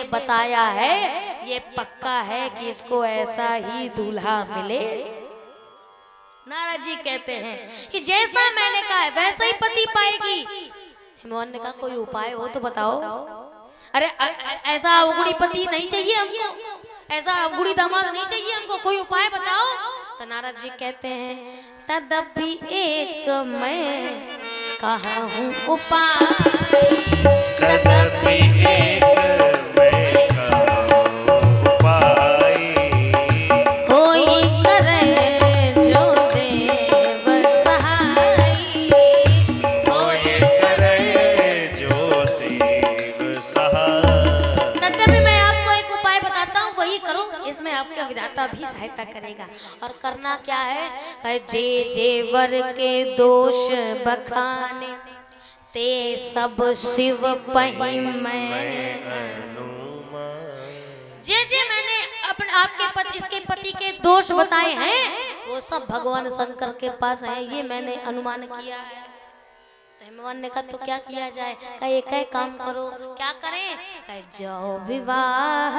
मैंने बताया है, ये पक्का है कि इसको ऐसा ही दूल्हा मिले। नारद जी कहते हैं कि जैसा मैंने कहा है वैसा ही पति पाएगी। हिमवान ने कहा कोई उपाय हो तो बताओ। अरे ऐसा अवगुणी पति नहीं चाहिए हमको, ऐसा अवगुणी दामाद नहीं चाहिए हमको, कोई उपाय बताओ। तो नारद जी कहते हैं तदपि एक मैं कहा हूँ उपाय, तदपि एक मैं कहा हूँ उपाय, कोई करे जो देव सहाय, कोई करे जो देव सहाय। तदपि मैं आपको एक उपाय बताता हूँ, वही करो, इसमें आपका विधाता भी सहायता करेगा। और करना क्या है, जे जेवर के दोष बखाने ते सब शिव पहि मैं अनुमान। जे मैंने अपने आपके पति, इसके पति के दोष बताए हैं वो सब भगवान शंकर के पास है, ये मैंने अनुमान किया है। तो हिमवान ने कहा तो क्या किया जाए। कहा एक काम करो। क्या करें। कहा जाओ विवाह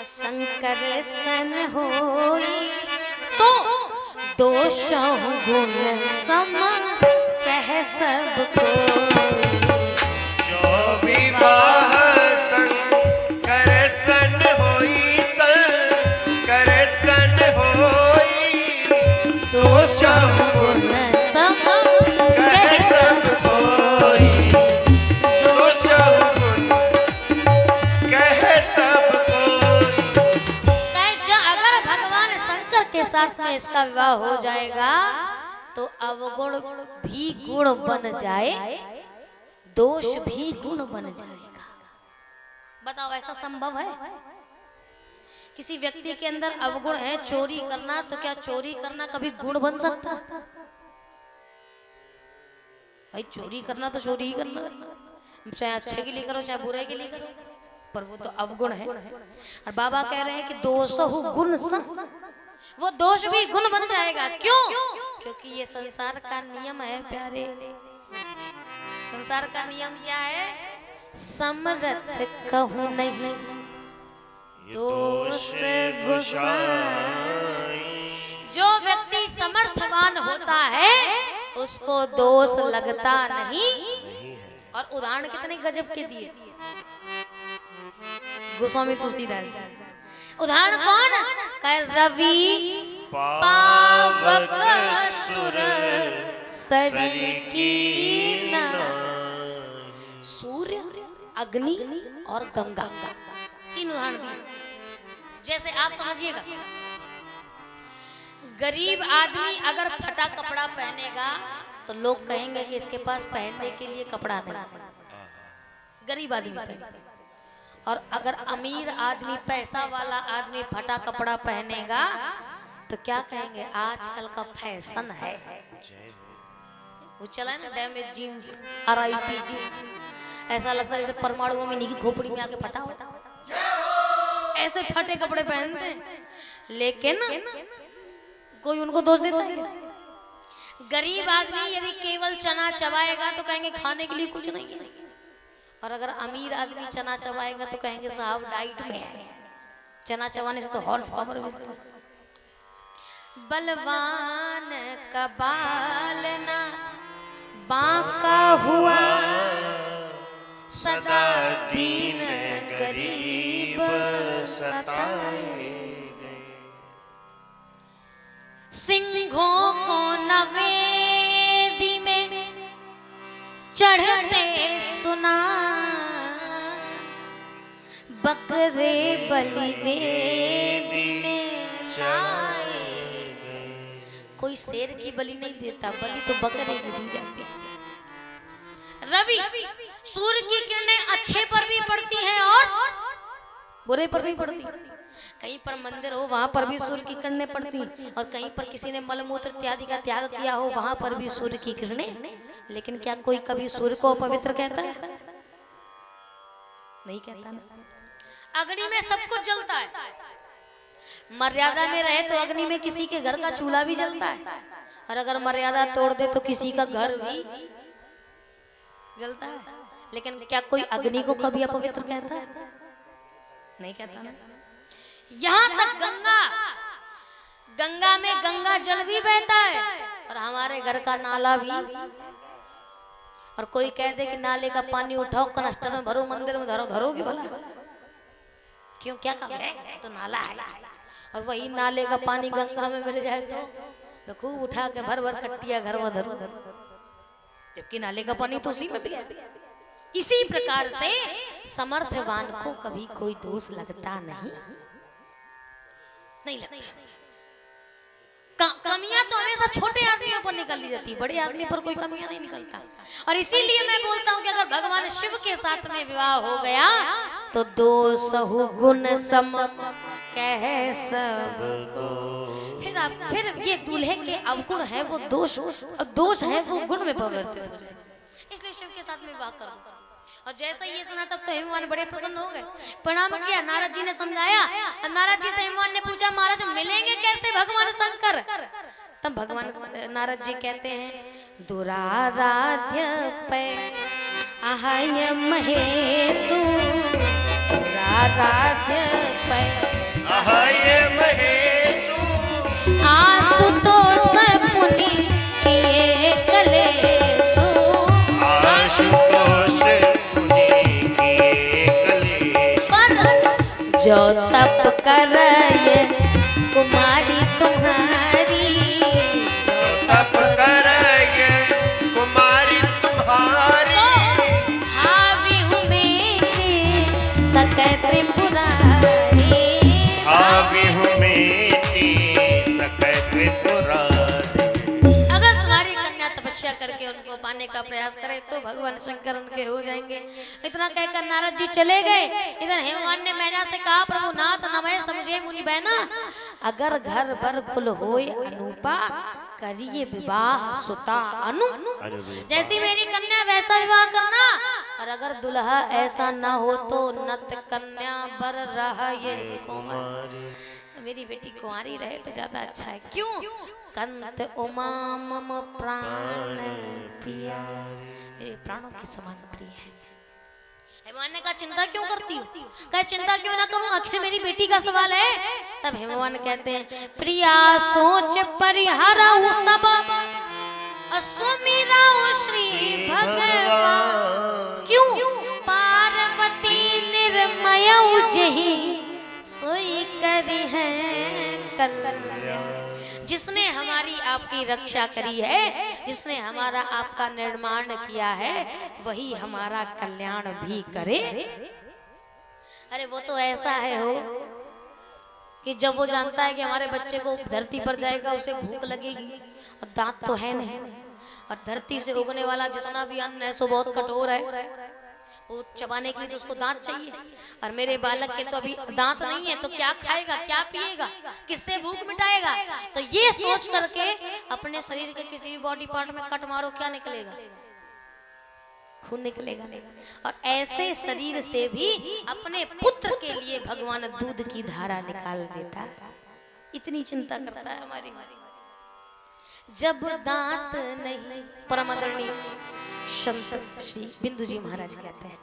शंकर सन होई, तो दोष गुण सम कह सबको, जो विवाह शंकर सन होई, शंकर सन होई, दोष गुण सम कह सबको, दोष गुण कह सबको। अगर भगवान शंकर के साथ में इसका विवाह हो जाएगा तो अवगुण भी गुण बन जाए, दोष भी गुण बन जाएगा। बताओ ऐसा संभव है। किसी व्यक्ति के अंदर अवगुण है चोरी करना, तो क्या चोरी करना कभी गुण बन सकता है? भाई चोरी करना तो चोरी ही करना, चाहे अच्छे के लिए करो चाहे बुरे के लिए करो, पर वो तो अवगुण है। और बाबा कह रहे हैं कि दोष गुण सम, वो दोष भी गुण बन जाएगा। क्यों? क्योंकि ये संसार का नियम है प्यारे। संसार का नियम क्या है? समरथ कहूँ नहीं दोष गुसाई। जो व्यक्ति समर्थवान होता है उसको दोष लगता नहीं। और उदाहरण कितने गजब के दिए गोस्वामी तुलसीदास। उदाहरण कौन? रवि पावक सुर सरी की सूर्य, अग्नि और गंगा, तीन उदाहरण दिए। जैसे आप समझिएगा, गरीब आदमी अगर फटा कपड़ा पहनेगा तो लोग कहेंगे कि इसके पास पहनने के लिए कपड़ा नहीं, गरीब आदमी पहने। और अगर अमीर आदमी, पैसा वाला आदमी फटा कपड़ा पहनेगा तो क्या कहेंगे? आजकल का फैशन है। वो चला है ना डैमेज जीन्स, RIP जीन्स, ऐसा लगता है जैसे परमाणु में की खोपड़ी में आके फटा होता, ऐसे फटे कपड़े पहनते हैं। लेकिन कोई उनको दोष देता है? गरीब आदमी यदि केवल चना चबाएगा तो कहेंगे खाने के लिए कुछ नहीं है। और अगर अमीर आदमी चना चबाएगा तो कहेंगे साहब डाइट में है। चना चबाने से तो हॉर्स पावर मिलता है। बलवान का बाल ना बांका हुआ, सदा दीन गरीब सताए गए। सिंहों को नवेदी में चढ़ते सुना, बकरे बलि वेदी में जाए गए। कोई शेर की बलि नहीं देता, बलि तो बकरे की दी जाती है। रवि, सूर्य की किरणें अच्छे पर भी पड़ती हैं और बुरे पर भी पड़ती। कहीं पर मंदिर हो वहां पर भी सूर्य की किरणें पड़ती, और कहीं पर किसी ने मलमूत्र इत्यादि का त्याग किया हो वहां पर भी सूर्य की किरणें। लेकिन क्या कोई कभी सूर्य को अपवित्र कहता है? नहीं कहता ना। अग्नि में सब कुछ जलता है, मर्यादा में रहे तो अग्नि में किसी के घर का चूल्हा भी जलता है, और अगर मर्यादा तोड़ दे तो किसी का घर भी जलता है। लेकिन क्या कोई अग्नि को कभी अपवित्र कहता है? नहीं कहता ना। यहाँ तक गंगा में गंगा जल भी बहता है और हमारे घर का नाला भी। और कोई कह दे कि नाले का पानी उठाओ, कनस्टर में भरो, मंदिर में धरो, धरोगे भला? क्यों, क्या काम है? तो नाला है। और वही नाले का पानी गंगा में मिल जाए तो खूब उठा के भर भर कट्टिया घर में धरो, जबकि नाले का पानी तो उसी में भी है। इसी प्रकार से समर्थवान को कभी कोई दोष लगता नहीं लगता। कमियां तो हमेशा छोटे आदमियों पर निकल ली जाती, बड़े आदमी पर कोई कमियां नहीं निकलता। और इसीलिए मैं बोलता हूँ कि अगर भगवान शिव के साथ में विवाह हो गया तो दोषहु गुण सम कह सबको। फिर ये दूल्हे के अवगुण है वो दोष है वो गुण में परिवर्तित हो जाए। इसलिए शिव के साथ में विवाह करो। और जैसा ये सुना तब तो हिमवान बड़े प्रसन्न हो गए, प्रणाम किया। नारद जी ने समझाया। नारद जी से हिमवान ने पूछा, महाराज मिलेंगे कैसे भगवान शंकर? तब भगवान नारद जी कहते हैं, दुराराध्य पे आहाय महेशु, दुराराध्य पे आहाय महेशु, आशुतोष मुनि किए कलेशु, आशुतोष जो तप करय कुमारी तुम्हारी, जो तप करय कुमारी तुम्हारी, हावी हूँ मेरी सकल त्रिपुरारी, हावी हूँ मेरी सकल त्रिपुरारी। अगर तुम्हारी कन्या तपस्या करके उनको पाने का प्रयास करे तो भगवान शंकर उनके हो जाएंगे। इतना कहकर नारद जी चले गए। इधर हिमवान ने मैना से कहा, प्रभु नाथ नमः समझे मुनि बहना, अगर घर बर कुल होए अनूपा, करिए विवाह सुता अनु। जैसी मेरी कन्या वैसा विवाह करना, और अगर दुल्हा ऐसा ना हो तो नत कन्या बर रहे कुमारी। मेरी बेटी कुंवारी रहे तो ज्यादा अच्छा है। क्यों? कंत उमा मम प्राण प्रिया, मेरे प्राणों के समान प्रिय है। हिमवान ने कहा, चिंता क्यों करती हूँ? कहे चिंता क्यों ना करूं, आखिर मेरी बेटी का सवाल है। तब हिमवान कहते हैं, प्रिया सोच परिहरऊ सब, सुमिरऊ श्री भगवान। क्यों? पार्वती निर्मयऊ जही सोई करी है कल्याण। जिसने हमारी आपकी रक्षा करी है, जिसने हमारा आपका निर्माण किया है, वही हमारा कल्याण भी करे। अरे वो तो ऐसा है हो कि जब वो जानता है कि हमारे बच्चे को धरती पर जाएगा उसे भूख लगेगी, और दांत तो है नहीं, और धरती से उगने वाला जितना भी अन्न है सो बहुत कठोर है, वो चबाने के लिए तो उसको दांत चाहिए। और मेरे बालक के तो अभी दांत नहीं है, तो क्या खाएगा, क्या पिएगा, किससे भूख मिटाएगा? तो ये सोच करके अपने शरीर के किसी भी बॉडी पार्ट में कट मारो, क्या निकलेगा? खून निकलेगा। और ऐसे शरीर से भी अपने पुत्र के लिए भगवान दूध की धारा निकाल देता है। इतनी चिंता करता है हमारी। जब दांत नहीं, परम आदरणीय संत श्री बिंदु जी महाराज कहते हैं,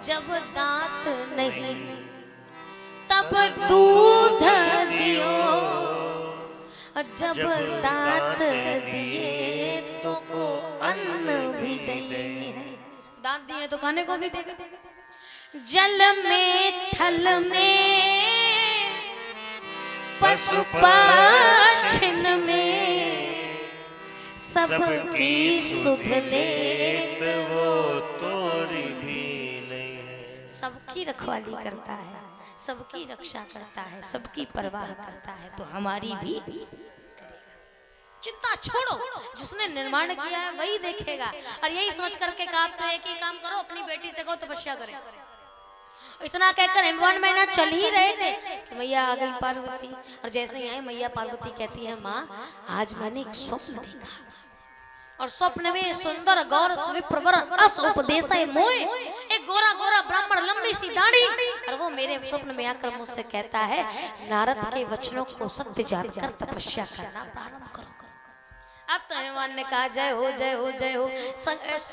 जब दांत नहीं तब दूध दियो, जब दांत दिए तो को अन्न भी दिए। दांत दिए तो खाने को भी देगा। जल में थल में पशु पक्षिन में सबकी सुध लेत वो तोरी भी नहीं है। सबकी रखवाली करता है, सबकी रक्षा करता है, सबकी परवाह करता है, तो हमारी भी करेगा। चिंता छोड़ो, जिसने निर्माण किया है वही देखेगा। और यही सोच करके कहा, तो एक ही काम करो, अपनी बेटी से कहो तपस्या करे। इतना कहकर हिमवान मैना चल ही रहे थे कि मैया आ गई पार्वती। और जैसे ही आए मैया पार्वती कहती है, माँ आज मैंने एक स्वप्न देखा, और स्वप्न में सुंदर गौर विप्रवर अस उपदेश मोए, एक गोरा गोरा ब्राह्मण लंबी सी दाढ़ी, और वो मेरे स्वप्न में आकर मुझसे कहता है, नारद के वचनों को सत्य जानकर तपस्या करना प्रारंभ करो। अब तो मेहमान ने कहा जय हो जय हो जय हो,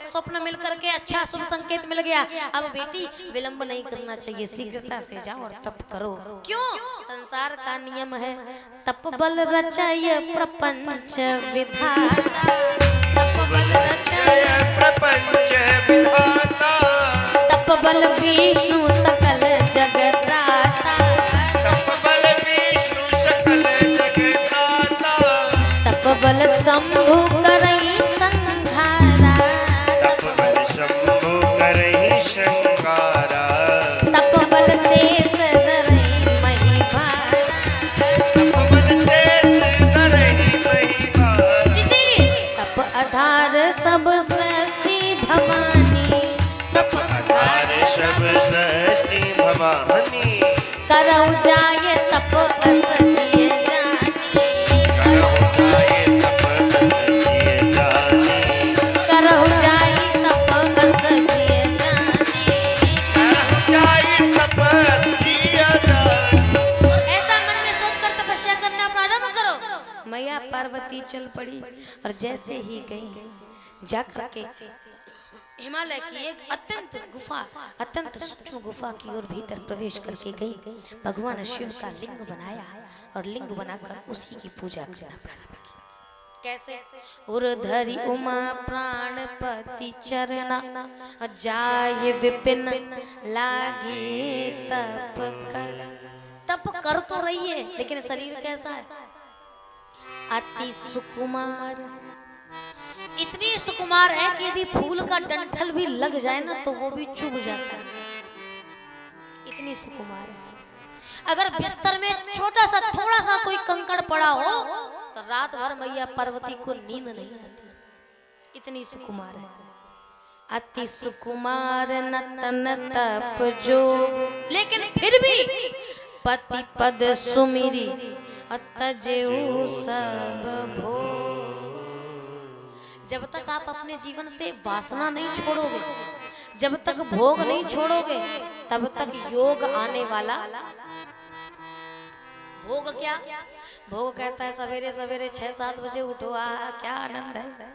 स्वप्न मिल करके अच्छा शुभ संकेत मिल गया। अब बेटी विलंब नहीं करना चाहिए, शीघ्रता से जाओ और तप करो। क्यों? संसार का नियम है तप बल रचय प्रपंच विधाता, तप बल रचय प्रपंच विधाता, तप बल विष्णु सकल जगत्राता, तप बल विष्णु सकल जगत्राता, तप बल शंभु करई संहारा, तप बल शंभु करहि शंकारा, तप बल शेष धरई मही भारा, तप बल शेष धरहि मही भारा। इसीलिए तप आधार सब सृष्टि भवानी, तप आधार सब सृष्टि भवानी, करौ जाय तप अस जिय जानी, करहु जाय तप अस जिय जानी, करौ जाय तप अस जिय जानी। करहु जाय तप अस जिय जानी। ऐसा मन में सोचकर तपस्या करना प्रारंभ करो। मैया पार्वती चल पड़ी और जैसे ही गई जाकर के हिमालय की एक अत्यंत सूक्ष्म गुफा की ओर भीतर प्रवेश करके गई। भगवान शिव का लिंग बनाया और लिंग बनाकर उसी की पूजा करना प्रारंभ की। कैसे? उर्धरि उमा प्राणपति चरना, जाय विपिन लागे तप कर। तप कर तो रही है लेकिन शरीर कैसा है? अति सुकुमार, इतनी सुकुमार है कि यदि फूल का डंठल भी लग जाए ना तो वो भी चुभ जाता है, इतनी सुकुमार है। अगर बिस्तर में छोटा सा थोड़ा सा कोई कंकड़ पड़ा हो तो रात भर मैया पार्वती को नींद नहीं आती, इतनी सुकुमार है। अति सुकुमार नतन तप जोग, लेकिन फिर भी पति पद सुमिरी तजेऊ सब भोग। जब तक आप अपने जीवन से वासना नहीं छोड़ोगे, जब तक भोग नहीं छोड़ोगे, तब तक योग आने वाला। भोग क्या? भोग कहता है सवेरे सवेरे 6-7 बजे उठो, आ क्या आनंद है।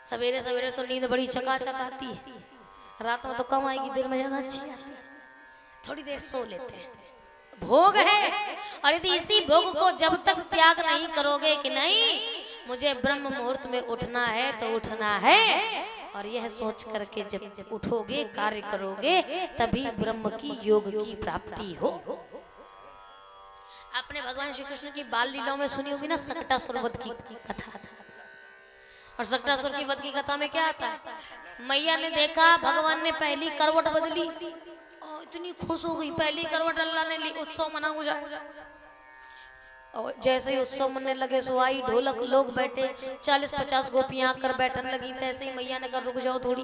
सवेरे सवेरे तो नींद बड़ी चकाचक आती है, रात में तो कम आएगी, दिन में ज्यादा अच्छी आती है। थोड़ी देर सो लेते हैं, भोग है। और यदि इसी भोग को जब तक त्याग नहीं करोगे कि नहीं मुझे ब्रह्म मुहूर्त में उठना है तो उठना है, और यह सोच करके जब उठोगे कार्य करोगे तभी ब्रह्म की योग की प्राप्ति हो। आपने भगवान श्री कृष्ण की बाल लीलाओं में सुनी होगी ना सकटासुर वध की कथा। और सकटासुर की वध की कथा में क्या आता है? मैया ने देखा भगवान ने पहली करवट बदली और इतनी खुश हो गई, पहली करवट अल्लाह ने ली, उत्सव मना हो जाए। और जैसे ही उत्सव मनने लगे सो आई ढोलक, लोग बैठे, 40-50 गोपियां आकर बैठने लगी। तैसे ही मैया ने कहा रुक जाओ थोड़ी,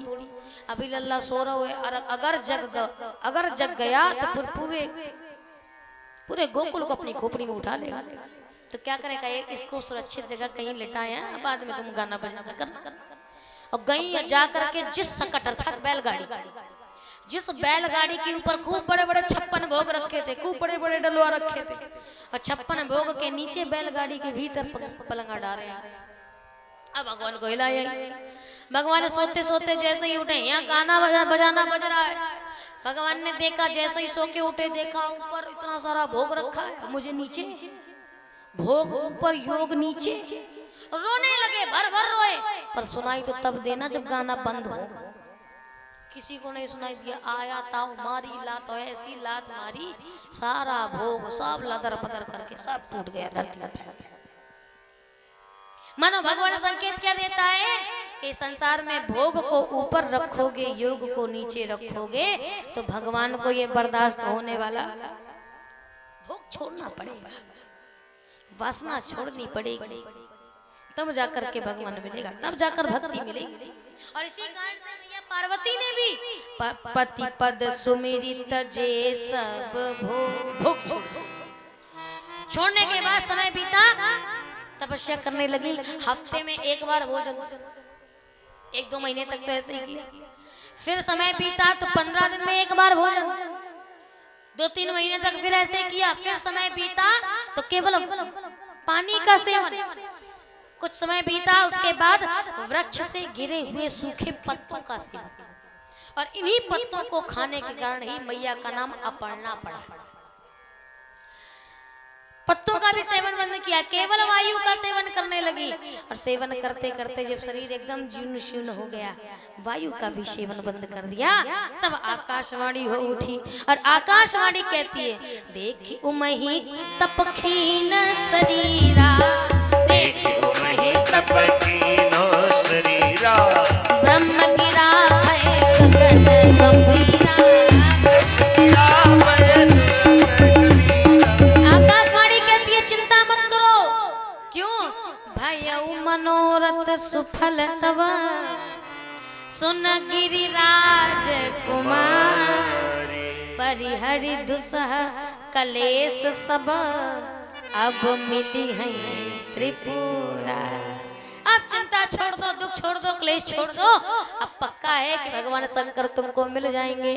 अभी लल्ला सो रहा है, और अगर जग गया तो पूरे गोकुल को अपनी खोपड़ी में उठा लेगा। तो क्या करेगा? इसको सुरक्षित जगह कहीं लिटाया, बाद में तुम गाना बजाना करना। और गई जा करके जिस सकट अर्थात बैलगाड़ी, जिस बैलगाड़ी के ऊपर खूब बड़े बड़े 56 भोग रखे थे, खूब बड़े बड़े डलुआ रखे थे, और 56 भोग के नीचे बैलगाड़ी के भीतर पलंगा डाले। अब भगवान को हिलाया। भगवान सोते सोते जैसे ही उठे, यहाँ गाना बजाना बज रहा है। भगवान ने देखा, जैसे ही सो के उठे देखा ऊपर इतना सारा भोग रखा है, मुझे नीचे भोग ऊपर योग नीचे। रोने लगे, भर भर रोए, पर सुनाई तो तब देना जब गाना बंद हो। किसी को नहीं सुनाई दिया। आया ताऊ मारी लात, ऐसी लात मारी सारा भोग सब लदर पदर करके सब टूट गया, धरती पर। मानो भगवान संकेत क्या देता है कि संसार में भोग को ऊपर रखोगे, योग को नीचे रखोगे, तो भगवान को ये बर्दाश्त होने वाला। भोग छोड़ना पड़ेगा, वासना छोड़नी पड़ेगी, तब जाकर के भगवान मिलेगा, तब जाकर भक्ति मिलेगी। और इसी कारण से मैया पार्वती ने भी पति पद सुमिरी तजे सब भोग छोड़ने के बाद समय बीता, तपस्या करने लगी। हफ्ते में एक बार भोजन, 1-2 महीने तक तो ऐसे ही किया। फिर समय बीता तो 15 दिन में एक बार भोजन, 2-3 महीने तक फिर ऐसे किया। फिर समय बीता तो केवल पानी का सेवन, कुछ समय बीता, उसके बाद वृक्ष से गिरे हुए सूखे पत्तों का सेवन, और इन्हीं पत्तों को खाने के कारण ही मैया का नाम अपर्णा पड़ा। पत्तों का भी सेवन बंद किया, केवल वायु का सेवन करने लगी, और सेवन करते करते जब शरीर एकदम जीर्ण शीर्ण हो गया, वायु का भी सेवन बंद कर दिया। तब आकाशवाणी हो उठी, और आकाशवाणी कहती है, देखी उमही तपखीन शरीरा, देखी उमहि तप कीनो शरीरा, ब्रह्म गिरा है गगन गंभीरा। आकाशवाणी कहती है, चिंता मत करो। क्यों? भयउ मनोरथ सुफल तव, सुन गिरिराज कुमार, परिहरि दुसह कलेश सब, अब मिली है त्रिपुरा। अब चिंता छोड़ दो, दुख छोड़ दो, क्लेश छोड़ दो। अब पक्का है कि भगवान शंकर तुमको मिल जाएंगे।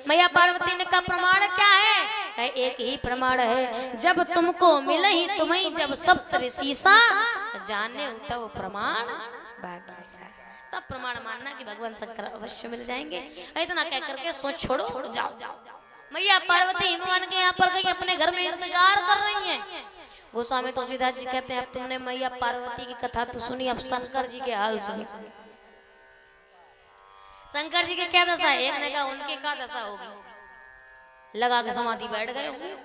मैया पार्वती ने कहा, प्रमाण क्या है? एक ही प्रमाण है, जब तुमको मिले ही तुम्हें, जब सप्तऋषिसा जाने तब प्रमाण बाकी सा। तब प्रमाण मानना कि भगवान शंकर अवश्य मिल जाएंगे। इतना कह करके सोच छोड़ो, जाओ। मैया पार्वती हिमवान के यहाँ पर गई, अपने घर में इंतजार कर रही हैं। गोस्वामी तुलसीदास जी कहते हैं, अब तुमने मैया पार्वती की कथा तो सुनी, अब शंकर जी के हाल सुनी। शंकर जी के क्या दशा है? एक ने कहा उनके क्या दशा होगी, लगा के समाधि बैठ गए होंगे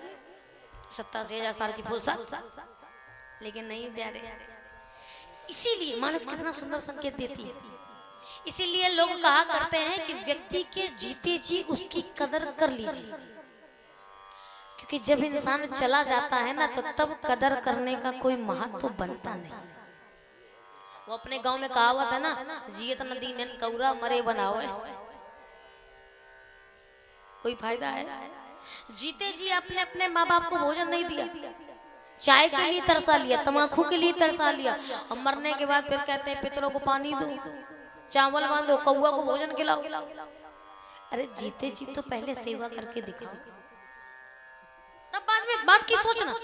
87,000 साल की फुलसा, लेकिन नहीं प्यारे। इसीलिए मानस कितना सुंदर संकेत देती है। इसीलिए लोग कहा करते हैं कि व्यक्ति के जीते जी उसकी कदर कर लीजिए, क्योंकि जब इंसान चला जाता है ना, तो तब कदर करने का कोई महत्व बनता नहीं। वो अपने गांव में कहावत है ना, जियत न दीनन कौरा मरे बनावे, कोई फायदा है? जीते जी आपने अपने माँ बाप को भोजन नहीं दिया, चाय के लिए तरसा लिया, तमाकू के लिए तरसा लिया, और मरने के बाद फिर कहते हैं पितरों को पानी दो, चावल बांधो, कौआ को भोजन खिलाओ। अरे जीते जी तो पहले सेवा करके दिखाओ, तब बाद में बात की सोचना।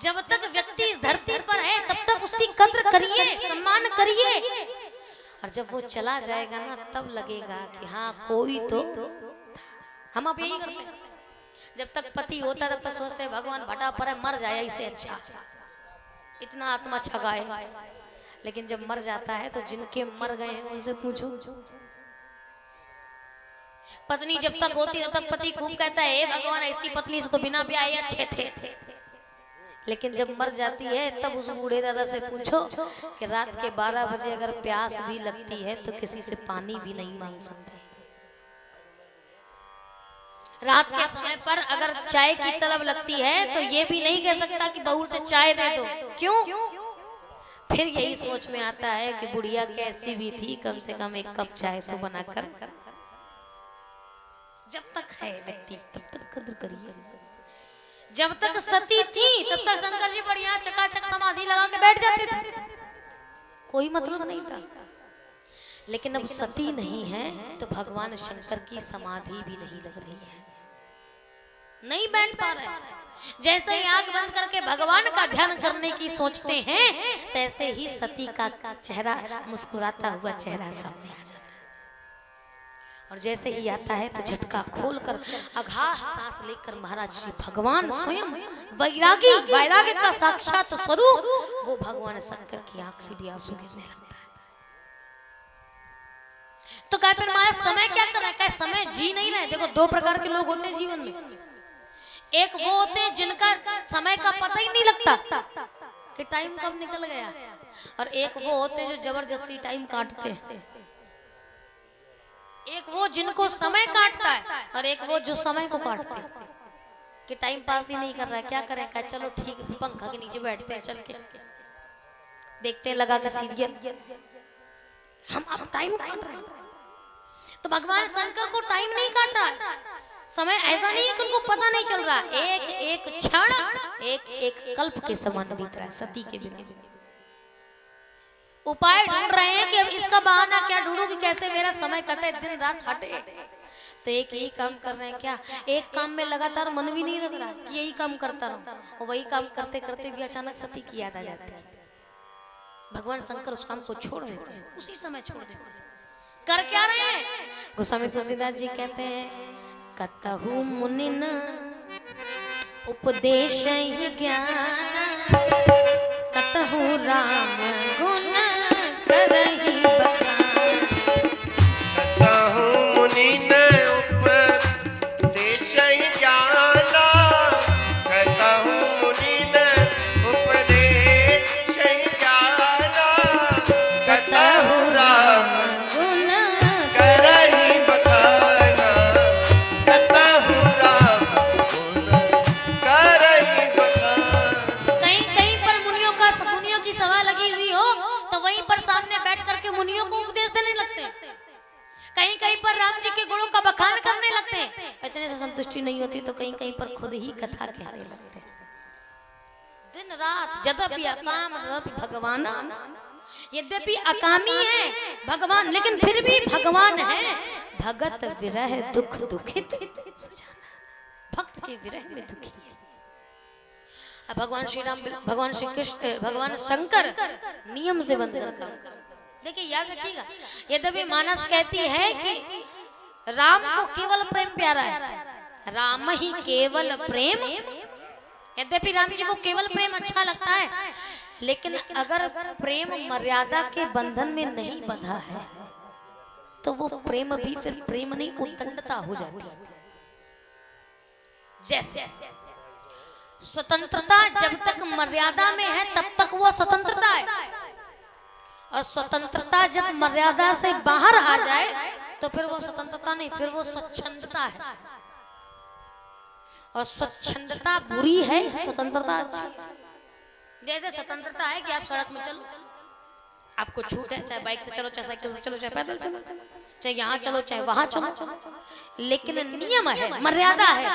जब तक व्यक्ति इस धरती पर है, तब तक उसकी कद्र करिए, सम्मान करिए, और जब वो चला जाएगा ना, तब लगेगा कि हाँ कोई तो। हम अब यही करते हैं, जब तक पति होता है तब तक सोचते हैं भगवान भटा पर है, मर जाए इससे अच्छा, इतना आत्मा छगाए। लेकिन जब मर जाता है तो जिनके मर गए हैं उनसे पूछो। पत्नी जब तक होती तब तक पति खूब कहता है, भगवान ऐसी पत्नी से तो बिना ब्याह अच्छे थे। लेकिन जब मर जाती है तब उस बूढ़े दादा से पूछो कि रात के 12 बजे अगर प्यास भी लगती है तो किसी से पानी भी नहीं मांग सकते। रात के समय पर अगर चाय की तलब लगती है तो ये भी नहीं कह सकता कि बहू से चाय दे दो। क्यों? फिर यही सोच में आता है कि बुढ़िया कैसी भी थी, कम से कम एक कप चाय तो बनाकर। जब तक है व्यक्ति तब तक कदर करिए। जब तक सती थी तब तक शंकर जी बढ़िया चकाचक समाधि लगा के बैठ जाते थे, कोई मतलब नहीं था। लेकिन अब सती नहीं है तो भगवान शंकर की समाधि भी नहीं लग रही है, नहीं बैठ पा रहे हैं। जैसे ही आंख बंद करके भगवान का ध्यान करने की सोचते हैं, तैसे ही सती का चेहरा, मुस्कुराता हुआ चेहरा सामने आ जाता है। और जैसे ही आता है तो झटका खोलकर अगाध सांस लेकर महाराज श्री भगवान स्वयं वैरागी, वैराग्य का साक्षात स्वरूप, वो भगवान शंकर की आंख से भी आंसू गिरने लगता है। तो क्या फिर महाराज समय क्या कर रहा है? समय जी नहीं रहे। देखो दो प्रकार के लोग होते हैं जीवन में। एक वो होते हैं जिनका समय का पता ही नहीं लगता कि टाइम कब निकल गया, और एक वो होते हैं जो जबरदस्ती टाइम काटते हैं। एक वो जिनको समय काटता है, और एक वो जो समय को काटते हैं कि टाइम पास ही नहीं कर रहा है, क्या करें? क्या चलो ठीक है, पंखा के नीचे बैठते हैं, चल के देखते हैं लगा के सीरियल, हम अब टाइम काट रहे हैं। तो भगवान शंकर को टाइम नहीं काट रहा है, समय ऐसा नहीं है कि उनको पता नहीं चल रहा। एक एक क्षण एक एक कल्प के समान बीत रहा है सती के बिना। उपाय ढूंढ रहे हैं कि अब इसका बहाना क्या ढूंढूं कि कैसे मेरा समय कटे, दिन रात हटे। तो एक ही काम कर रहे हैं। क्या एक काम में लगातार मन भी नहीं लग रहा कि यही काम करता रहूं, और वही काम करते करते भी अचानक सती की याद आ जाती है। भगवान शंकर उस काम को छोड़ देते हैं, उसी समय छोड़ देते हैं। कर क्या रहे हैं? गोस्वामी तुलसीदास जी कहते हैं, कतहु मुनि न उपदेश ही ज्ञान, कतहु राम गुण करहि बखान। कतहु मुनि न उपदेश ज्ञाना, कतहु मुनि न उपदेश ज्ञाना, कतहु राम गुण करहि बखाना, कतहु राम गुण करहि बखाना। कहीं कहीं पर मुनियों की सभा लगी हुई हो तो वहीं पर सामने बैठ करके मुनियों को उपदेश देने लगते हैं। कहीं कहीं पर राम जी के गुणों का बखान करने लगते हैं। इतने से संतुष्टि नहीं होती तो कहीं कहीं पर खुद ही कथा कहने लगते हैं। दिन रात यद्यपि अकाम तदपि भगवान, यद्यपि अकामी है भगवान लेकिन फिर भी भगवान है। भगत विरह दुख दुखित सुजाना, भक्त के विरह में दुखी है। अब भगवान श्री राम, भगवान श्री कृष्ण, भगवान शंकर नियम से बंधकर काम कर। देखिए याद रखिएगा, यद्यपि मानस कहती है कि राम को केवल प्रेम प्यारा है, राम ही केवल प्रेम। यद्यपि राम जी को केवल प्रेम अच्छा लगता है, लेकिन अगर प्रेम मर्यादा के बंधन में नहीं बंधा है तो वो प्रेम भी फिर प्रेम नहीं, उद्दंडता हो जाती है। जैसे स्वतंत्रता जब तक मर्यादा में है तब तक वो स्वतंत्रता है, और स्वतंत्रता जब मर्यादा से बाहर आ जाए तो फिर वो स्वतंत्रता नहीं, फिर वो स्वच्छंदता है। और स्वच्छंदता बुरी है, स्वतंत्रता अच्छी है। जैसे स्वतंत्रता है कि आप सड़क में चलो, आपको छूट है, चाहे बाइक से चलो, चाहे साइकिल से चलो, चाहे पैदल चलो, चाहे यहाँ चलो, चाहे वहां चलो, लेकिन नियम है, मर्यादा है।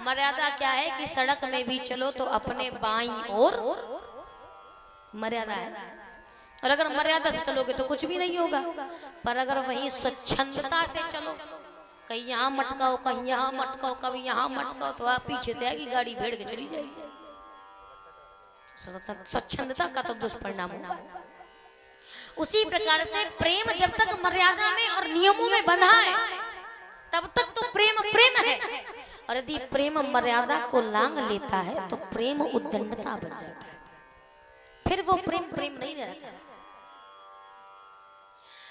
मर्यादा क्या है कि सड़क में भी चलो तो अपने बाईं ओर मर्यादा है, और अगर मर्यादा से चलोगे तो कुछ भी नहीं होगा। पर अगर वहीं स्वच्छंदता से चलो, कहीं यहाँ मटकाओ, कहीं यहाँ मटकाओ, कभी यहाँ मटकाओ, तो आप पीछे से आएगी गाड़ी भेड़ के चली जाएगी। स्वच्छंदता का तो दुष्परिणाम होगा। उसी प्रकार से प्रेम जब तक मर्यादा में और नियमों में बंधा है तब तक तो प्रेम प्रेम है, और यदि प्रेम मर्यादा को लांघ लेता है तो प्रेम उद्दंडता बन जाता है, फिर वो प्रेम प्रेम नहीं रहता।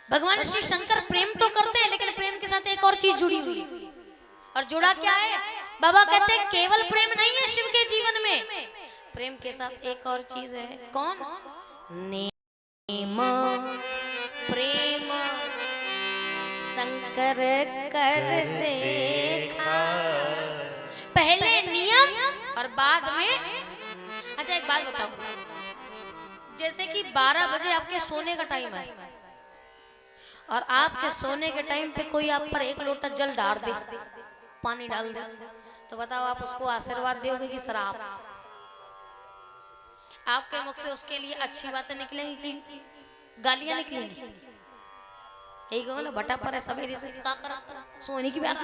भगवान श्री शंकर प्रेम तो करते हैं, लेकिन प्रेम के साथ एक और चीज जुड़ी हुई, और जुड़ा क्या है? बाबा कहते हैं केवल प्रेम नहीं है शिव के जीवन में, प्रेम के साथ एक और चीज है। कौन? नेम प्रेम शंकर कर देखा। पहले नियम और बाद में। अच्छा एक बात बताओ, जैसे कि 12 बजे आपके सोने का टाइम है और आपके सोने के टाइम पे कोई आप पर 1 लोटा जल डाल दे, पानी डाल दे, तो बताओ आप उसको आशीर्वाद दोगे कि श्राप? आपके मुख से उसके लिए अच्छी बातें निकलेंगी कि गालियां निकलेंगी? यही कहो ना, भट्टा पर है सवेरे से क्या करा, सोने की बात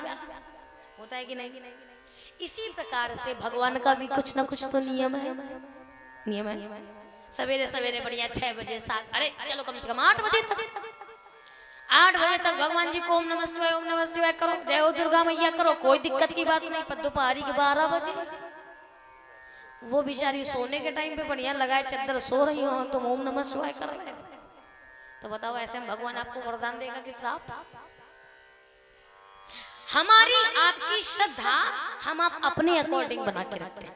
होता है कि नहीं? इसी प्रकार से भगवान का भी कुछ ना कुछ तो नियम है, नियम है। सवेरे सवेरे बढ़िया 6 बजे 7, अरे चलो कम से कम 8 बजे तक, 8 बजे तक भगवान जी को ओम नमः शिवाय करो, जय हो दुर्गा मैया करो, कोई दिक्कत की बात नहीं। पर दोपहरी के 12 बजे वो बेचारी सोने के टाइम पे बढ़िया लगाए चद्दर सो रही हो, तुम ओम नमः शिवाय कर रहे हो, तो बताओ ऐसे में भगवान आपको वरदान देगा कि श्राप? हमारी आपकी श्रद्धा हम आप अपने अकॉर्डिंग बना के रखते हैं,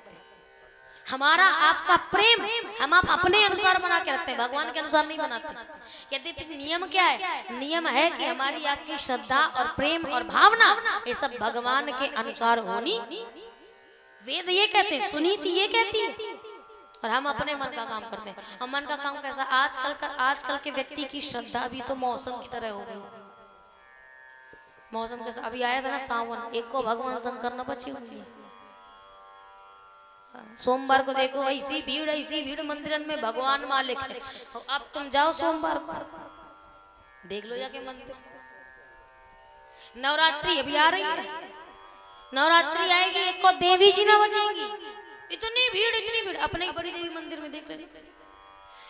हमारा आपका प्रेम हम आप अपने अनुसार बना के रखते हैं, भगवान के अनुसार नहीं बनाते। यद्यपि नियम क्या है? नियम है कि हमारी आपकी श्रद्धा और प्रेम और भावना ये सब भगवान के अनुसार होनी। वेद ये कहते हैं, सुनीति ये कहती है, और हम अपने मन का काम करते हैं। और मन का काम कैसा? आजकल के व्यक्ति की श्रद्धा भी तो मौसम की तरह हो गई। मौसम कैसा? अभी आया था ना सावन, एक को भगवान शंकर न बची हुई है। सोमवार को देखो ऐसी भीड़ मंदिर में, भगवान मालिक है। अब तुम जाओ सोमवार को, देख लो जाके मंदिर। नवरात्रि अभी आ रही है, नवरात्रि आएगी, एक को देवी जी ना बचेंगी। इतनी भीड़, अपने ही बड़ी देवी मंदिर में देख लेना,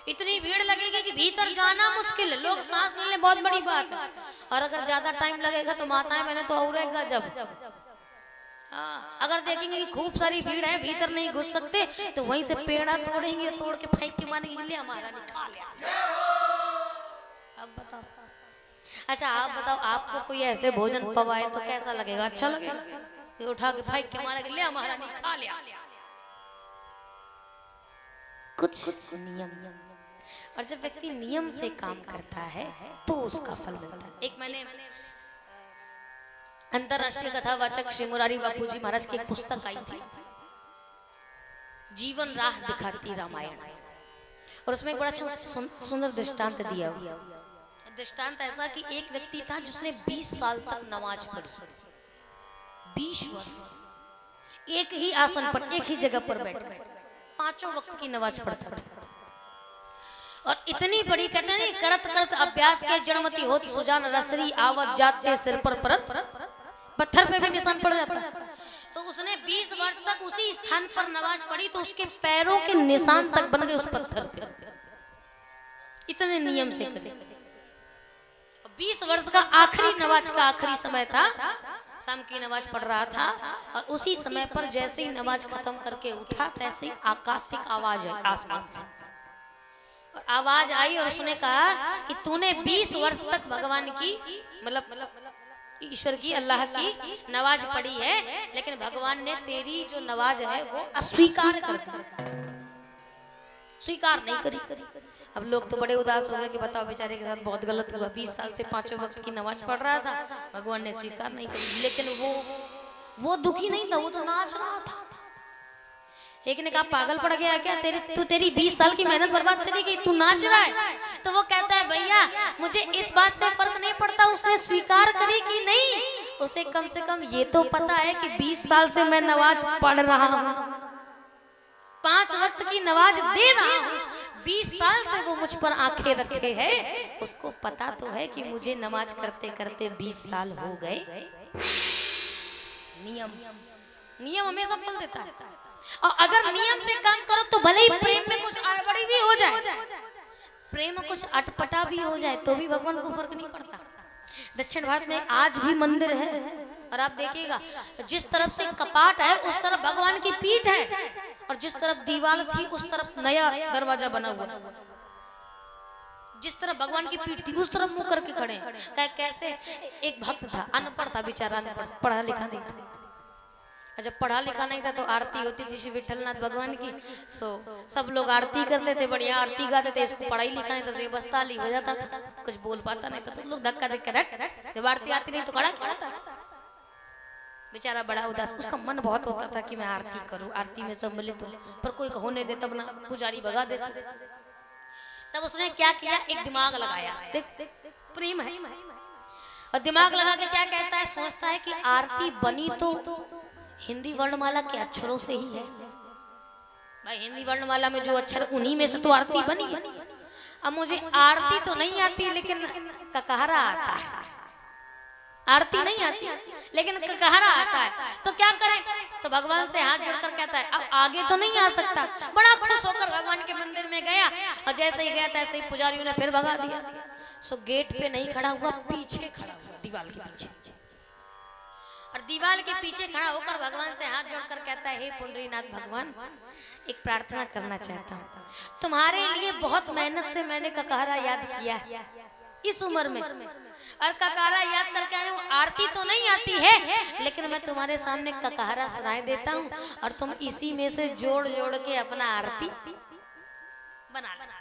इतनी भीड़ लगेगी कि भीतर जाना मुश्किल है, लोग सांस लेने बहुत बड़ी बात है। और अगर ज्यादा टाइम लगेगा तो माताएं मैंने तो और गजब। अगर देखेंगे कि खूब सारी भीड़ है, भीतर नहीं घुस सकते, तो वहीं से पेड़ा तोड़ेंगे, तोड़ के फेंक के मानेंगे ले हमारा निकाल लिया। अब बताओ, अच्छा आप बताओ, आपको कोई ऐसे भोजन पवाए तो कैसा लगेगा? अच्छा लगेगा? ये उठा के फेंक के मारेंगे ले हमारा निकाल लिया। कुछ नियम, और जब व्यक्ति नियम से काम करता है तो उसका फल मिलता है। एक मैंने अंतरराष्ट्रीय कथावाचक श्री मुरारी बापूजी महाराज की एक पुस्तक आई थी, जीवन राह दिखाती रामायण, और उसमें एक बड़ा अच्छा सुंदर दृष्टांत दिया हुआ। दृष्टांत ऐसा कि एक व्यक्ति था जिसने 20 साल तक नमाज पढ़ी, 20 वर्ष एक ही आसन पर, एक ही जगह पर बैठकर 5 वक्त की नमाज पढ़ता था। और इतनी बड़ी, कहते हैं नहीं, करत करत अभ्यास के जड़मती होत सुजान रसरी आवत जाते सिर पर परत, पत्थर पे भी निशान पड़ जाता है। तो उसने 20 वर्ष तक उसी स्थान पर नमाज पढ़ी तो उसके पैरों के निशान तक बन गए उस पत्थर पे, इतने नियम से करे। 20 वर्ष का आखिरी नमाज का आखिरी समय था, शाम की नमाज पढ़ रहा था, और उसी समय पर जैसे ही नमाज खत्म करके उठा तैसे ही आकाशिक आवाज आई आसमान से, और आवाज आई और उसने कहा कि तूने 20 वर्ष तक भगवान की, मतलब ईश्वर की, अल्लाह की नमाज पढ़ी है, लेकिन भगवान ने तेरी जो नमाज है वो अस्वीकार कर दी, स्वीकार नहीं करी। अब लोग तो बड़े उदास हो गए कि बताओ बेचारे के साथ बहुत गलत हुआ, 20 साल से 5 वक्त की नमाज पढ़ रहा था, भगवान ने स्वीकार नहीं करी। लेकिन वो दुखी नहीं था, वो तो नाच रहा था। एक ने कहा पागल पड़ गया क्या, तेरी 20 साल की मेहनत बर्बाद चली गई, तू नाच रहा है? तो वो कहता है भैया मुझे इस बात से फर्क नहीं पड़ता उसने स्वीकार करी कि नहीं, उसे कम से कम ये तो पता है कि 20 साल से मैं नमाज पढ़ रहा हूँ, 5 वक्त की नमाज दे रहा हूँ, 20 साल से वो मुझ पर आंखें रखे है, उसको पता तो है कि मुझे नमाज करते करते 20 साल हो गए। नियम हमेशा फल देता है, और अगर नियम से काम करो तो भले ही प्रेम में कुछ अड़बड़ी भी हो जाए, प्रेम में कुछ अटपटा भी हो जाए, तो भी भगवान को फर्क नहीं पड़ता। दक्षिण भारत में आज भी मंदिर है, और आप देखिएगा जिस तरफ से कपाट है उस तरफ भगवान की पीठ है, और जिस तरफ दीवार थी उस तरफ नया दरवाजा बना हुआ। जिस तरफ भगवान की पीठ थी उस तरफ मुंह करके खड़े हैं। कैसे? एक भक्त था, अनपढ़ था बेचारा, पढ़ा लिखा नहीं था। जब पढ़ा लिखा नहीं था तो आरती होती थी श्री विठलनाथ भगवान की, सब लोग आरती करते थे, बढ़िया आरती गाते थे। इसको पढ़ाई लिखा नहीं था तो ये बस ताली बजाता था, कुछ बोल पाता नहीं था, तो लोग धक्का धक्का रख, जब आरती आती नहीं तो खड़ा खड़ा था। बेचारा बड़ा उदास, उसका मन बहुत होता था कि मैं आरती करूं, आरती में सम्मिलित हूं, पर कोई होने दे तब ना, पुजारी भगा देता। तब उसने क्या किया, एक दिमाग लगाया, देख प्रेम है, और दिमाग लगा के क्या कहता है, सोचता है कि आरती बनी तो हिंदी वर्णमाला के अक्षरों से ही है भाई, हिंदी वर्णमाला में जो अक्षर उन्हीं में से तो आरती बनी है। अब मुझे आरती तो नहीं आती लेकिन ककहरा आता है, आरती नहीं आती लेकिन ककहरा आता है, तो क्या करें? तो भगवान से हाथ जोड़कर कहता है अब आगे तो नहीं आ सकता। बड़ा खुश होकर भगवान के मंदिर में गया, और जैसे ही गया तैसे ही पुजारियों ने फिर भगा दिया। सो गेट पे नहीं खड़ा हुआ, पीछे खड़ा हुआ, दीवार के पीछे, और दीवार के पीछे खड़ा होकर भगवान से हाथ जोड़कर कहता है, हे पुंडरीनाथ भगवान, एक प्रार्थना करना चाहता हूँ, तुम्हारे लिए बहुत मेहनत से मैंने ककहरा याद किया इस उम्र में, और ककहरा याद करके आया हूँ। आरती तो नहीं आती है लेकिन मैं तुम्हारे सामने ककहरा सुनाई देता हूँ, और तुम इसी में से जोड़ जोड़ के अपना आरती बना लेना।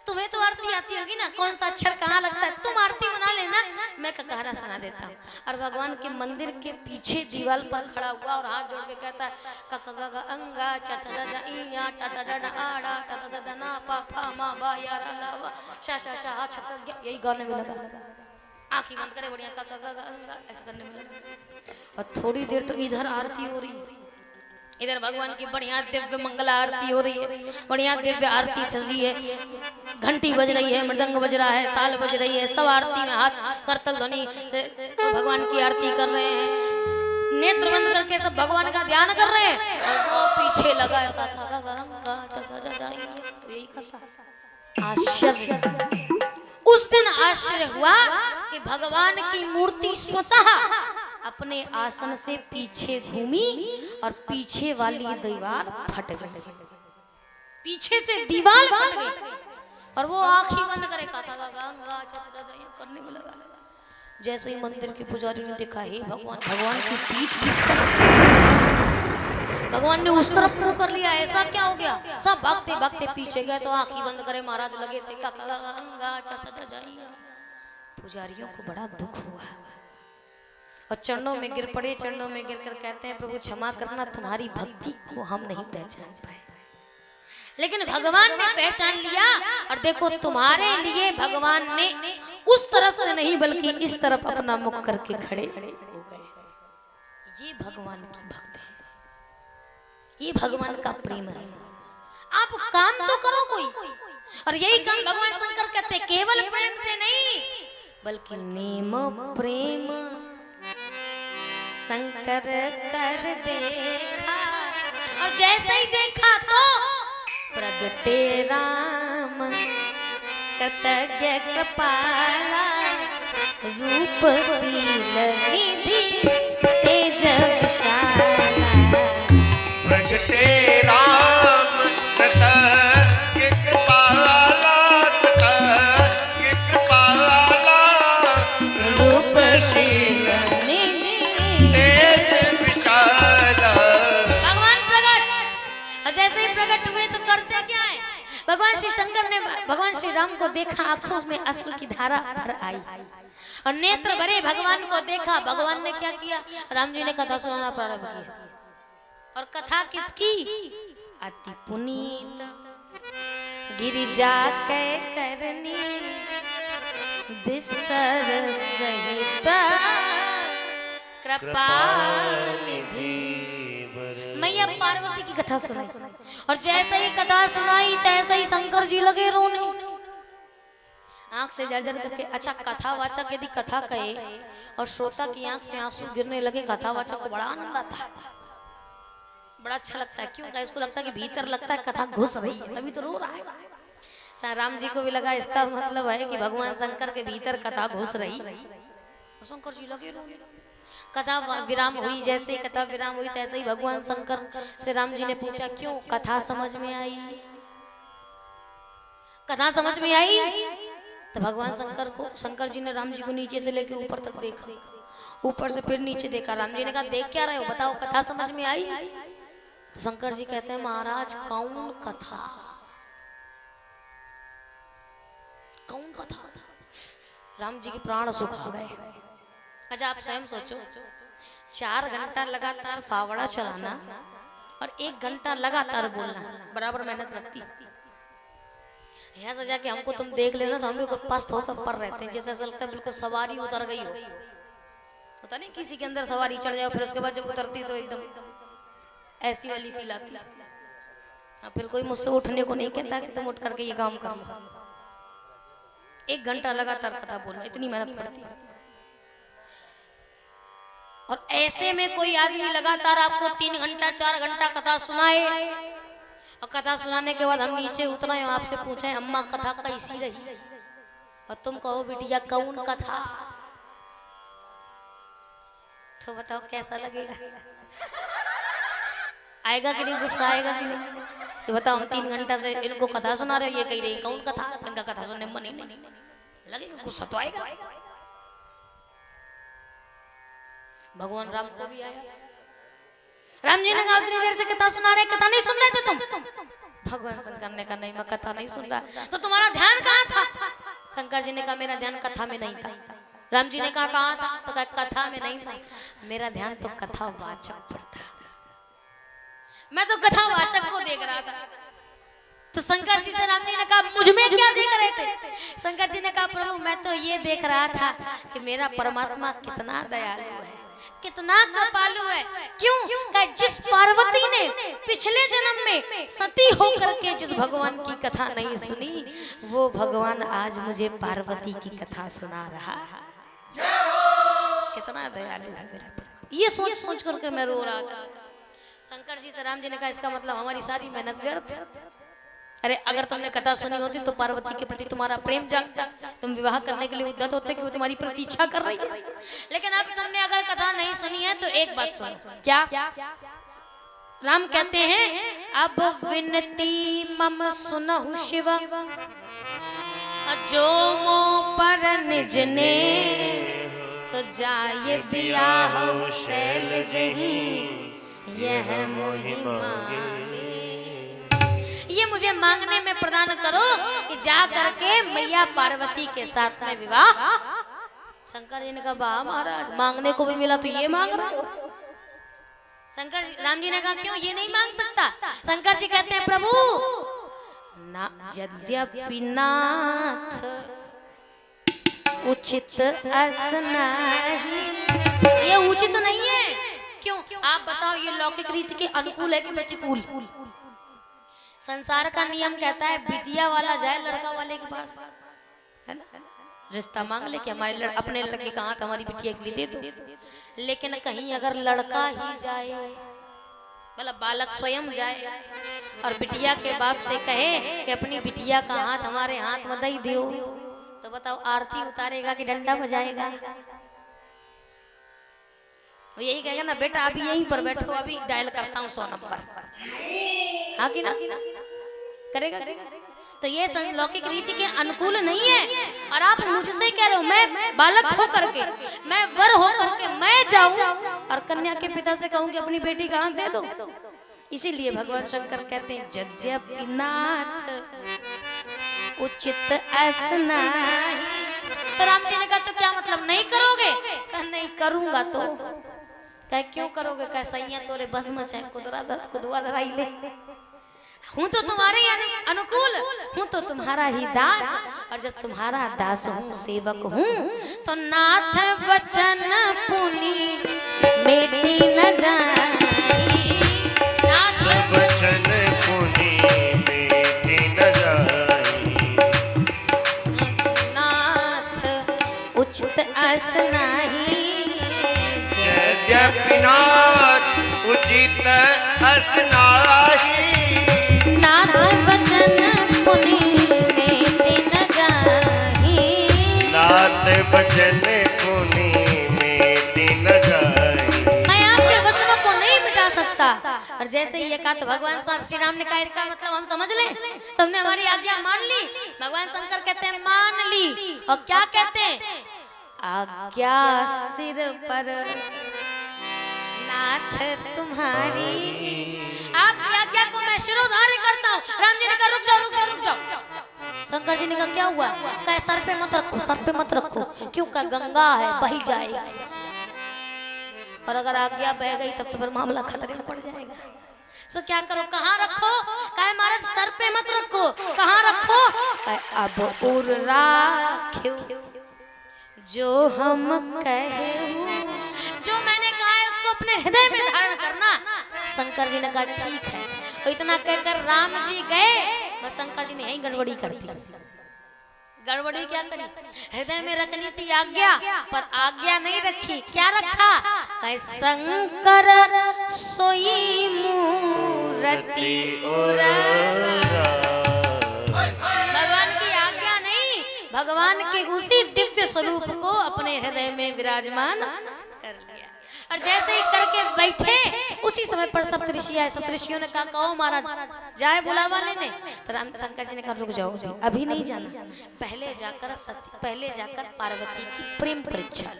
तुम्हें तो आरती आती होगी ना, कौन सा अक्षर कहाँ लगता है, तुम आरती बना लेना, मैं ककहरा सुना देता हूँ। और भगवान के मंदिर के पीछे दीवार पर खड़ा हुआ और हाथ जोड़ के कहता है, ककगा अंगा चाचा जा इया टाटा डाडा आड़ा टाटा दादा ना पा फा मा बा यारा लावा शा शा शा छतर, यही गाने में लगा, आंखें बंद करे, बढ़िया ककगा अंगा ऐसे करने में लगा। और थोड़ी देर तो इधर आरती हो रही है, इधर भगवान की बढ़िया दिव्य मंगला आरती हो रही है, बढ़िया दिव्य आरती चल रही है, घंटी बज रही है, मृदंग बज रहा है, ताल बज रही है, सब आरती में हाथ करतल ध्वनि से भगवान की आरती कर रहे हैं, नेत्र बंद करके सब भगवान का ध्यान कर रहे हैं, और वो पीछे लगा यही कर रहा। आश्चर्य, उस दिन आश्चर्य हुआ कि भगवान की मूर्ति स्वतः अपने आसन से पीछे घूमी और पीछे वाली दीवार फट गई। पीछे से दीवार फट गई और वो आंखें बंद करे करने में लगा। जैसे ही मंदिर के पुजारी ने देखा, हे भगवान, भगवान की पीठ किस तरफ, भगवान ने उस तरफ मुंह कर लिया, ऐसा क्या हो गया? सब भागते भागते पीछे गए तो आंखें बंद करे महाराज लगे थे पुजारियों को बड़ा दुख हुआ और चरणों में गिर पड़े। चरणों में गिरकर कहते हैं, प्रभु क्षमा करना, तुम्हारी भक्ति को हम नहीं पहचान पाए, लेकिन भगवान ने पहचान लिया। और देखो तुम्हारे लिए भगवान ने उस तरफ से नहीं बल्कि इस तरफ अपना मुख करके खड़े हो गए। ये भगवान की भक्ति है, ये भगवान का प्रेम है। आप काम तो करो कोई, और यही काम भगवान शंकर कहते हैं, केवल प्रेम से नहीं बल्कि नेम प्रेम शंकर कर देखा। और जैसे ही देखा तो प्रगटे राम कृतज्ञ कृपाला, रूप शील निधि तेज विशाला। प्रगटे राम कृतज्ञ कृपाला, कृतज्ञ कृपाला, रूप शील निधि तेज विशाला। भगवान प्रकट, और जैसे ही प्रकट हुए तो करते क्या है? भगवान श्री शंकर ने भगवान श्री राम को देखा, आंखों में अश्रु की धारा भर आई और नेत्र भरे भगवान को देखा। भगवान ने क्या किया? राम जी ने कथा सुनाना प्रारंभ किया। और कथा किसकी? अति पुनीत गिरिजा कै करनी, बिस्तर सहित कृपा निधि। मैया पार्वती की कथा सुनाई और जैसे ही कथा सुनाई तैसे ही शंकर जी लगे रोने, आंख से जर्जर करके। अच्छा, कथावाचक यदि कथा कहे और श्रोता की आंख से आंसू गिरने लगे, कथावाचक को बड़ा आनंद आता है, बड़ा अच्छा लगता है। क्यों? इसको लगता है कि भीतर लगता है कथा घुस रही है, तभी तो रो रहा है। राम जी को भी लगा इसका मतलब है कि भगवान शंकर के भीतर कथा घुस रही। शंकर जी लगे रोने। कथा विराम हुई, जैसे ही कथा विराम हुई तैसे ही भगवान शंकर से राम जी ने पूछा, क्यों? कथा समझ में आई? कथा समझ में आई? तो भगवान शंकर जी ने राम जी को नीचे से लेकर ऊपर तक देखा, ऊपर से फिर नीचे देखा। राम जी ने कहा, देख क्या रहे हो, बताओ कथा समझ में आई? तो शंकर जी कहते हैं, महाराज कौन कथा, कौन कथा? राम जी के प्राण सुख आ गए। अच्छा, आप स्वयं सोचो, 4 घंटा लगातार फावड़ा चलाना और 1 घंटा लगातार बोलना, बराबर मेहनत लगती है। यहाँ से जाके हमको तुम देख लेना तो हम भी पस्त होकर पर रहते हैं, जैसे ऐसा लगता है बिल्कुल सवारी उतर गई हो। होता नहीं, किसी के अंदर सवारी चढ़ जाओ, फिर उसके बाद जब उतरती तो एकदम ऐसी वाली फील आती है। फिर कोई मुझसे उठने को नहीं कहता कि तुम उठ करके ये काम कर लो। 1 घंटा लगातार कथा बोलना, इतनी मेहनत पड़ती है। और ऐसे में कोई आदमी लगातार आपको 3 घंटा 4 घंटा कथा सुनाए और कथा सुनाने के बाद हम नीचे उतरे और आपसे पूछे, अम्मा कथा कैसी रही? और तुम कहो, बिटिया कौन कथा? तो बताओ कैसा लगेगा? आएगा कि नहीं? गुस्सा आएगा कि नहीं? तो बताओ, हम 3 घंटा से इनको कथा सुना रहे, ये कह रही कौन कथा? इनका कथा सुनने में मन ही नहीं लगेगा, गुस्सा तो आएगा। भगवान राम को भी आया। राम जी ने कहा, इतनी देर से कथा सुना रहे, कथा नहीं सुन रहे थे तुम? भगवान शंकर ने कहा, नहीं मैं कथा नहीं सुन रहा। तो तुम्हारा ध्यान कहाँ था? शंकर जी ने कहा, मेरा ध्यान कथा में नहीं था। राम जी ने कहा, कहाँ था? तो कहा, कथा में नहीं था, मेरा ध्यान तो कथावाचक पर था, मैं तो कथावाचक को देख रहा था। तो शंकर जी से राम जी ने कहा, मुझ में क्या देख रहे थे? शंकर जी ने कहा, प्रभु मैं तो ये देख रहा था कि मेरा परमात्मा कितना दयालु है, कितना कृपालु है। क्यों? कि जिस पार्वती ने पिछले जन्म में सती होकर के जिस भगवान की कथा नहीं सुनी, वो भगवान आज मुझे पार्वती की कथा सुना रहा है। कितना दयालु है मेरा परमात्मा। ये सोच सोच करके मैं रो रहा था। शंकर जी से राम जी ने कहा, इसका मतलब हमारी सारी मेहनत व्यर्थ। अरे अगर तुमने कथा सुनी होती तो पार्वती के प्रति तुम्हारा प्रेम जागता, तुम विवाह करने के लिए उद्यत होते कि वो तुम्हारी प्रतीक्षा कर रही है। लेकिन अब तुमने अगर कथा नहीं सुनी है तो एक बात सुन। क्या? राम कहते हैं अब विनती मम सुनहु शिव जो मो पर निज ने तो जाए बियाह शैल जही यह मोहि मांगे। ये मुझे मांगने में प्रदान करो कि जा करके मैया पार्वती के साथ में विवाह। शंकर जी ने कहा वाह महाराज, मांगने को भी मिला तो ये मांग रहा हो। शंकर राम जी ने कहा क्यों, ये नहीं मांग सकता? शंकर जी कहते हैं प्रभु ना यद्यपि नाथ उचित असनाहि, ये उचित नहीं है। क्यों आप बताओ, ये लौकिक रीति के अनुकूल है कि प्रतिकूल? संसार का नियम कहता है बिटिया वाला जाए लड़का वाले के पास, है ना, रिश्ता मांग ले कि हमारे अपने लड़के का हाथ हमारी बिटिया के लिए दे दो। लेकिन कहीं अगर लड़का ही जाए, मतलब बालक स्वयं जाए और बिटिया के बाप से कहे कि अपनी बिटिया का हाथ हमारे हाथ में दे दो, तो बताओ आरती उतारेगा कि डंडा बजाएगा? वो यही कहेगा ना बेटा अभी यहीं पर बैठो, अभी डायल करता हूँ 100 नंबर, हाँ कि ना? करेगा? तो ये लौकिक रीति के अनुकूल नहीं है। और आप मुझसे कह रहे हो मैं बालक हो करके, मैं वर हो करके मैं जाऊं और कन्या के पिता से कहूं कि अपनी बेटी का हाथ दे दो? इसीलिए भगवान शंकर कहते हैं यद्यपि नाथ उचित असनाहि। तो राम जी ने कहा तो क्या मतलब नहीं करोगे? कहा नहीं करूंगा। तो कह क्यों करोगे? कह सैया तोरे बस में चाहे कुदवा धराई ले, हूँ तो तुम्हारे अनुकूल, हूँ तो तुम्हारा ही दास, और जब तुम्हारा दास हूँ सेवक हूँ तो नाथ वचन पुनि मेटी न जाई, नाथ वचन पुनि मेटी न जाई, नाथ उचित असनाहि, यद्यपि नाथ उचित असनाहि, नाथ वचन पुनि मेटी न जाई, नाथ वचन पुनि मेटी न जाई। मैं आपके वचनों को नहीं मिटा सकता। और जैसे ही ये कहा तो भगवान श्री राम ने कहा इसका मतलब हम समझ लें, तुमने हमारी आज्ञा मान ली। भगवान शंकर कहते हैं मान ली, और क्या कहते हैं आज्ञा सिर पर नाथ तुम्हारी, आपकी आज्ञा को मैं शिरोधार्य करता हूँ। राम जी ने कहा रुक जाओ रुक जाओ रुक जाओ। शंकर जी ने कहा क्या हुआ? कहा सर पे मत रखो, सर पे मत रखो। क्यों? का गंगा है बही जाएगी, और अगर आज्ञा बह गई तब तो फिर मामला खतरे में पड़ जाएगा। सो क्या करो? कहाँ रखो? कहे महाराज सर पे मत रखो। कहाँ रखो? अब उर राख्यो जो हम कहे, जो मैंने कहा है उसको अपने हृदय में धारण करना। शंकर जी ने कहा ठीक है। और इतना कहकर राम जी गए, बस शंकर जी ने यही गड़बड़ी कर दी। गड़बड़ी क्या करी? हृदय में रखनी थी आज्ञा, पर आज्ञा नहीं रखी। क्या रखा? कहे शंकर सोई मूर्ति उरा, भगवान की आज्ञा नहीं, भगवान के उसी दिव्य स्वरूप को अपने हृदय में विराजमान कर लिया। और जैसे ही करके बैठे उसी समय पर सप्तऋषि आए। सप्तऋषियों ने कहा कहो महाराज जाए बुलावा लेने। तो राम शंकर जी ने कहा रुक जाओ, अभी नहीं जाना, पहले जाकर पार्वती की प्रेम परीक्षा।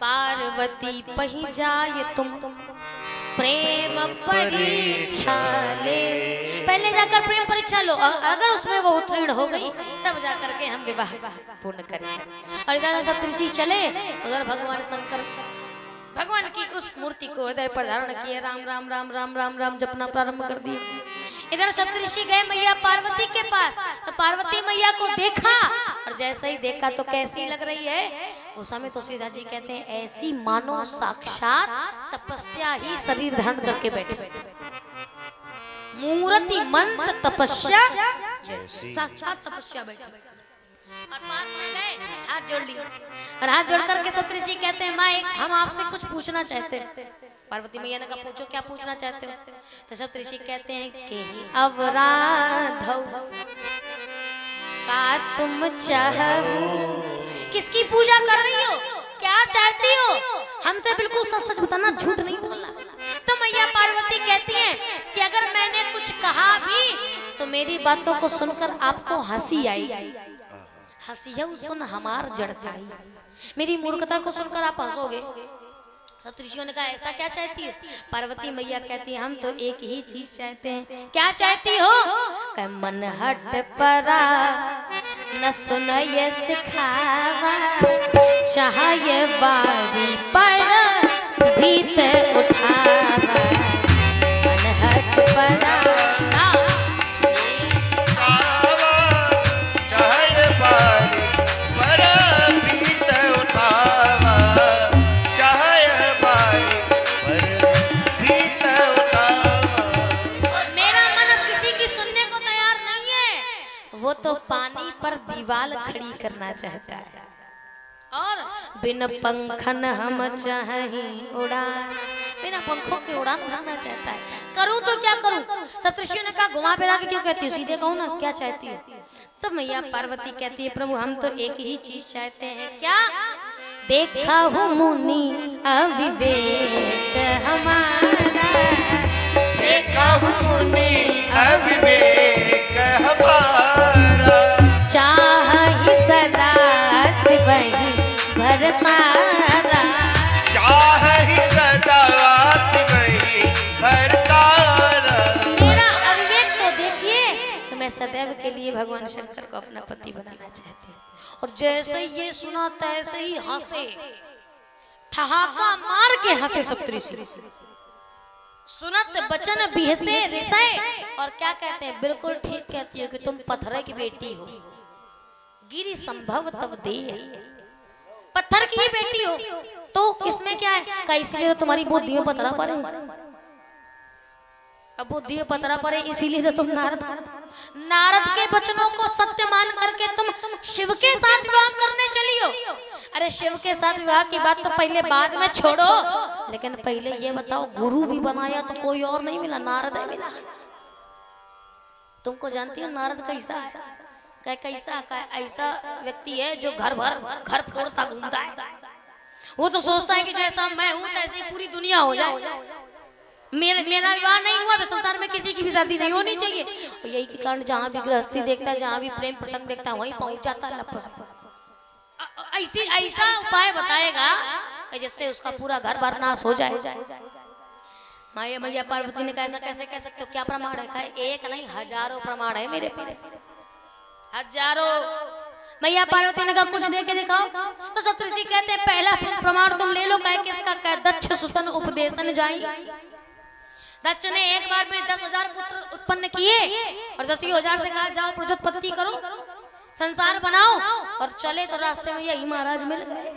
पार्वती पही जाए तुम प्रेम परीक्षा ले, पहले जाकर प्रेम परीक्षा लो, अगर उसमें वो उत्तीर्ण हो गई तब जाकर के हम विवाह पूर्ण करेंगे। और इधर सप्तऋषि चले, उधर भगवान शंकर भगवान की उस मूर्ति को हृदय पर धारण किए, राम राम राम राम राम राम जपना प्रारंभ कर दिए। इधर सप्तऋषि गए मैया पार्वती के पास, तो पार्वती मैया को देखा, और जैसे ही देखा तो कैसी लग रही है? उस समय तुलसीदास जी कहते हैं ऐसी मानो साक्षात तपस्या ही शरीर धारण करके बैठे, मूर्ति मंत्र तपस्या साक्षात तपस्या बैठे। और पास में गए, हाथ जोड़ लिए, और हाथ जोड़ करके सप्तऋषि कहते हैं माँ हम आपसे कुछ पूछना चाहते हैं। पार्वती मैया ने कहा पूछो क्या पूछना चाहते हो। तो सप्तऋषि कहते हैं कि अवराधौ का तुम चाहो, किसकी पूजा कर रही हो, क्या चाहती हो, हमसे बिल्कुल सच सच बताना, झूठ नहीं बोलना। तो मैया पार्वती कहती हैं कि अगर मैंने कुछ कहा भी तो मेरी बातों को सुनकर आपको हंसी आएगी, हंसियौ सुन हमार जड़ जाई, मेरी मूर्खता को सुनकर आप हंसोगे। सप्तऋषियों ने कहा ऐसा क्या चाहती है। पार्वती मैया कहती है हम तो एक ही चीज चाहते हैं। क्या चाहती हो। कह मन हट परा न सुन ये सिखावा, चाहे बारी पर भीत उठावा, मन हट परा वो तो पानी पर दीवार खड़ी करना चाहता है और बिन पंखन हम चाहे उड़ान, बिना पंखों के उड़ान उड़ाना चाहता है। करूं तो क्या करूं। सप्तऋषियों ने कहा घुमा फिरा के क्यों कहती हो, सीधे कहो ना क्या चाहती हो। तो मैया पार्वती कहती है प्रभु हम तो एक ही चीज चाहते हैं। क्या। देखा हूँ मुनि अविवेक हमारा, देखा हूँ मुनि अविवेक हमारा, चाहि सदा शिवहि भरतारा, चाहि सदा शिवहि भरतारा। मेरा अविवेक तो देखिए, तो मैं सदैव के लिए भगवान शंकर को अपना पति बनाना चाहती हूँ। और जैसे ये सुना तैसे ही हंसे, ठहाका मार के हंसे सप्तऋषि। सुनत बचन बिहसे रिसय, और क्या कहते हैं बिल्कुल ठीक कहती हो कि तुम पत्थर की बेटी हो, गिरी संभव तब दे, पत्थर की ही बेटी हो तो इसमें क्या है। का इसलिए तो तुम्हारी बुद्धि में पत्थरा पड़े, अब बुद्धि में पत्थरा पड़े इसीलिए तो तुम नारद के वचनों को सत्य मान करके तुम शिव के साथ विवाह करने चली हो। अरे शिव के साथ विवाह की बात तो पहले बाद में छोड़ो, लेकिन पहले ये बताओ गुरु भी बनाया तो कोई और नहीं मिला, नारद ही मिला। तुमको जानती हो नारद कैसा है। कैसा ऐसा व्यक्ति है जो घर फोड़ता घूमता है। वो तो सोचता है कि जैसा मैं हूँ तैसी पूरी दुनिया हो जाए। मेरा विवाह नहीं हुआ तो संसार में किसी की भी शादी नहीं होनी चाहिए। और यही के कारण जहाँ भी गृहस्थी देखता है, जहाँ भी प्रेम प्रसंग देखता है, वहीं पहुंच जाता है। ऐसा उपाय बताएगा कि जिससे उसका पूरा घर भर नाश हो जाए। माया मैया पार्वती ने कहा ऐसा कैसे कह सकते हो, क्या प्रमाण है। कहा एक नहीं हजारों प्रमाण है मेरे पास, हजारों। मैया पार्वती ने कहा कुछ दे के दिखाओ। तो सप्तऋषि कहते हैं पहला प्रमाण तुम ले लो। कहे किसका। कहे दक्ष सुतन उपदेशन जाई। दक्ष ने एक बार में 10,000 पुत्र उत्पन्न किए और 10,000 से कहा जाओ प्रजोत्पत्ति करो, संसार बनाओ। और चले तो रास्ते में यही महाराज मिल गए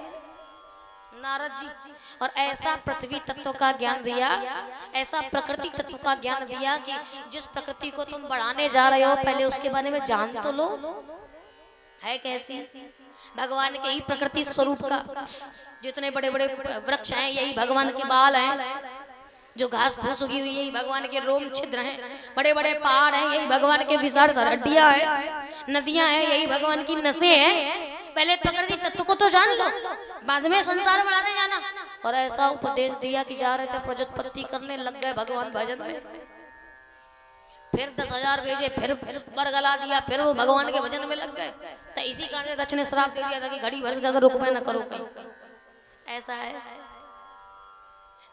नारद जी। और ऐसा पृथ्वी तत्व का ज्ञान दिया, ऐसा प्रकृति तत्व का ज्ञान दिया कि जिस प्रकृति को तुम बढ़ाने जा रहे हो पहले उसके बारे में जान तो लो है कैसी। भगवान के ही प्रकृति स्वरूप का जितने बड़े बड़े वृक्ष हैं यही भगवान के बाल हैं, जो घास फूस उगी हुई है भगवान के रोम छिद्र हैं, बड़े बड़े पहाड़ हैं यही भगवान के विशाल हड्डियां हैं, नदियां हैं यही भगवान की नसें हैं। पहले प्रकृति तत्व को तो जान लो, बाद में संसार बढ़ाने जाना। और ऐसा उपदेश दिया कि जा रहे थे प्रजोत्पत्ति करने लग गए भगवान भजन में। फिर 10,000 भेजे, फिर बरगला दिया, फिर वो भगवान के भजन में लग गए। तो इसी कारण से दक्ष ने श्राप दे दिया था कि घड़ी भर से ज्यादा रुकवे न करो कहीं। ऐसा है।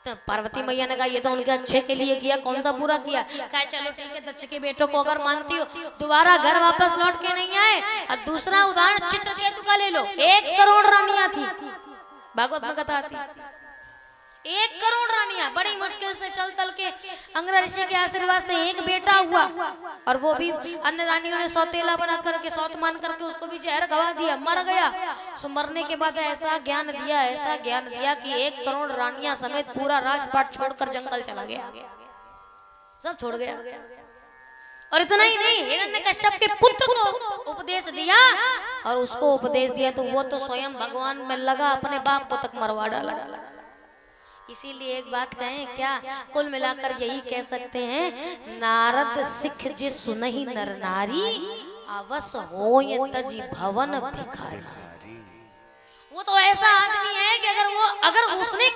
तो पार्वती मैया ने कहा ये तो उनके अच्छे के लिए किया, कौन सा बुरा किया। कहा चलो ठीक है, दक्ष के बेटों को अगर मानती हो दोबारा घर वापस लौट के नहीं आए। और दूसरा उदाहरण चित्रकेतु का ले लो। 1 करोड़ रानियां थी, भागवत में कथा आती। 1 करोड़ रानियां बड़ी मुश्किल से चल तल के अंग्र ऋषि के आशीर्वाद से एक बेटा हुआ। और वो भी अन्य रानियों ने सौतेला बना करके सौत मान करके उसको भी जहर गवा दिया, मर गया। सो मरने के बाद ऐसा ज्ञान दिया, ऐसा ज्ञान दिया कि 1 करोड़ रानियां समेत पूरा राजपाट छोड़कर जंगल चला गया, सब छोड़ गया। और इतना ही नहीं, हिरण्यकश्यप के पुत्र को उपदेश दिया। और उसको उपदेश दिया तो वो तो स्वयं भगवान में लगा, अपने बाप को तक मरवा डाला। इसीलिए एक बात कहें क्या, कुल मिलाकर यही कह सकते हैं, नारद सिख जे सुनहि नर नारी, अवस होय तजी भवन भिखारी। वो तो ऐसा आदमी है कि अगर उसने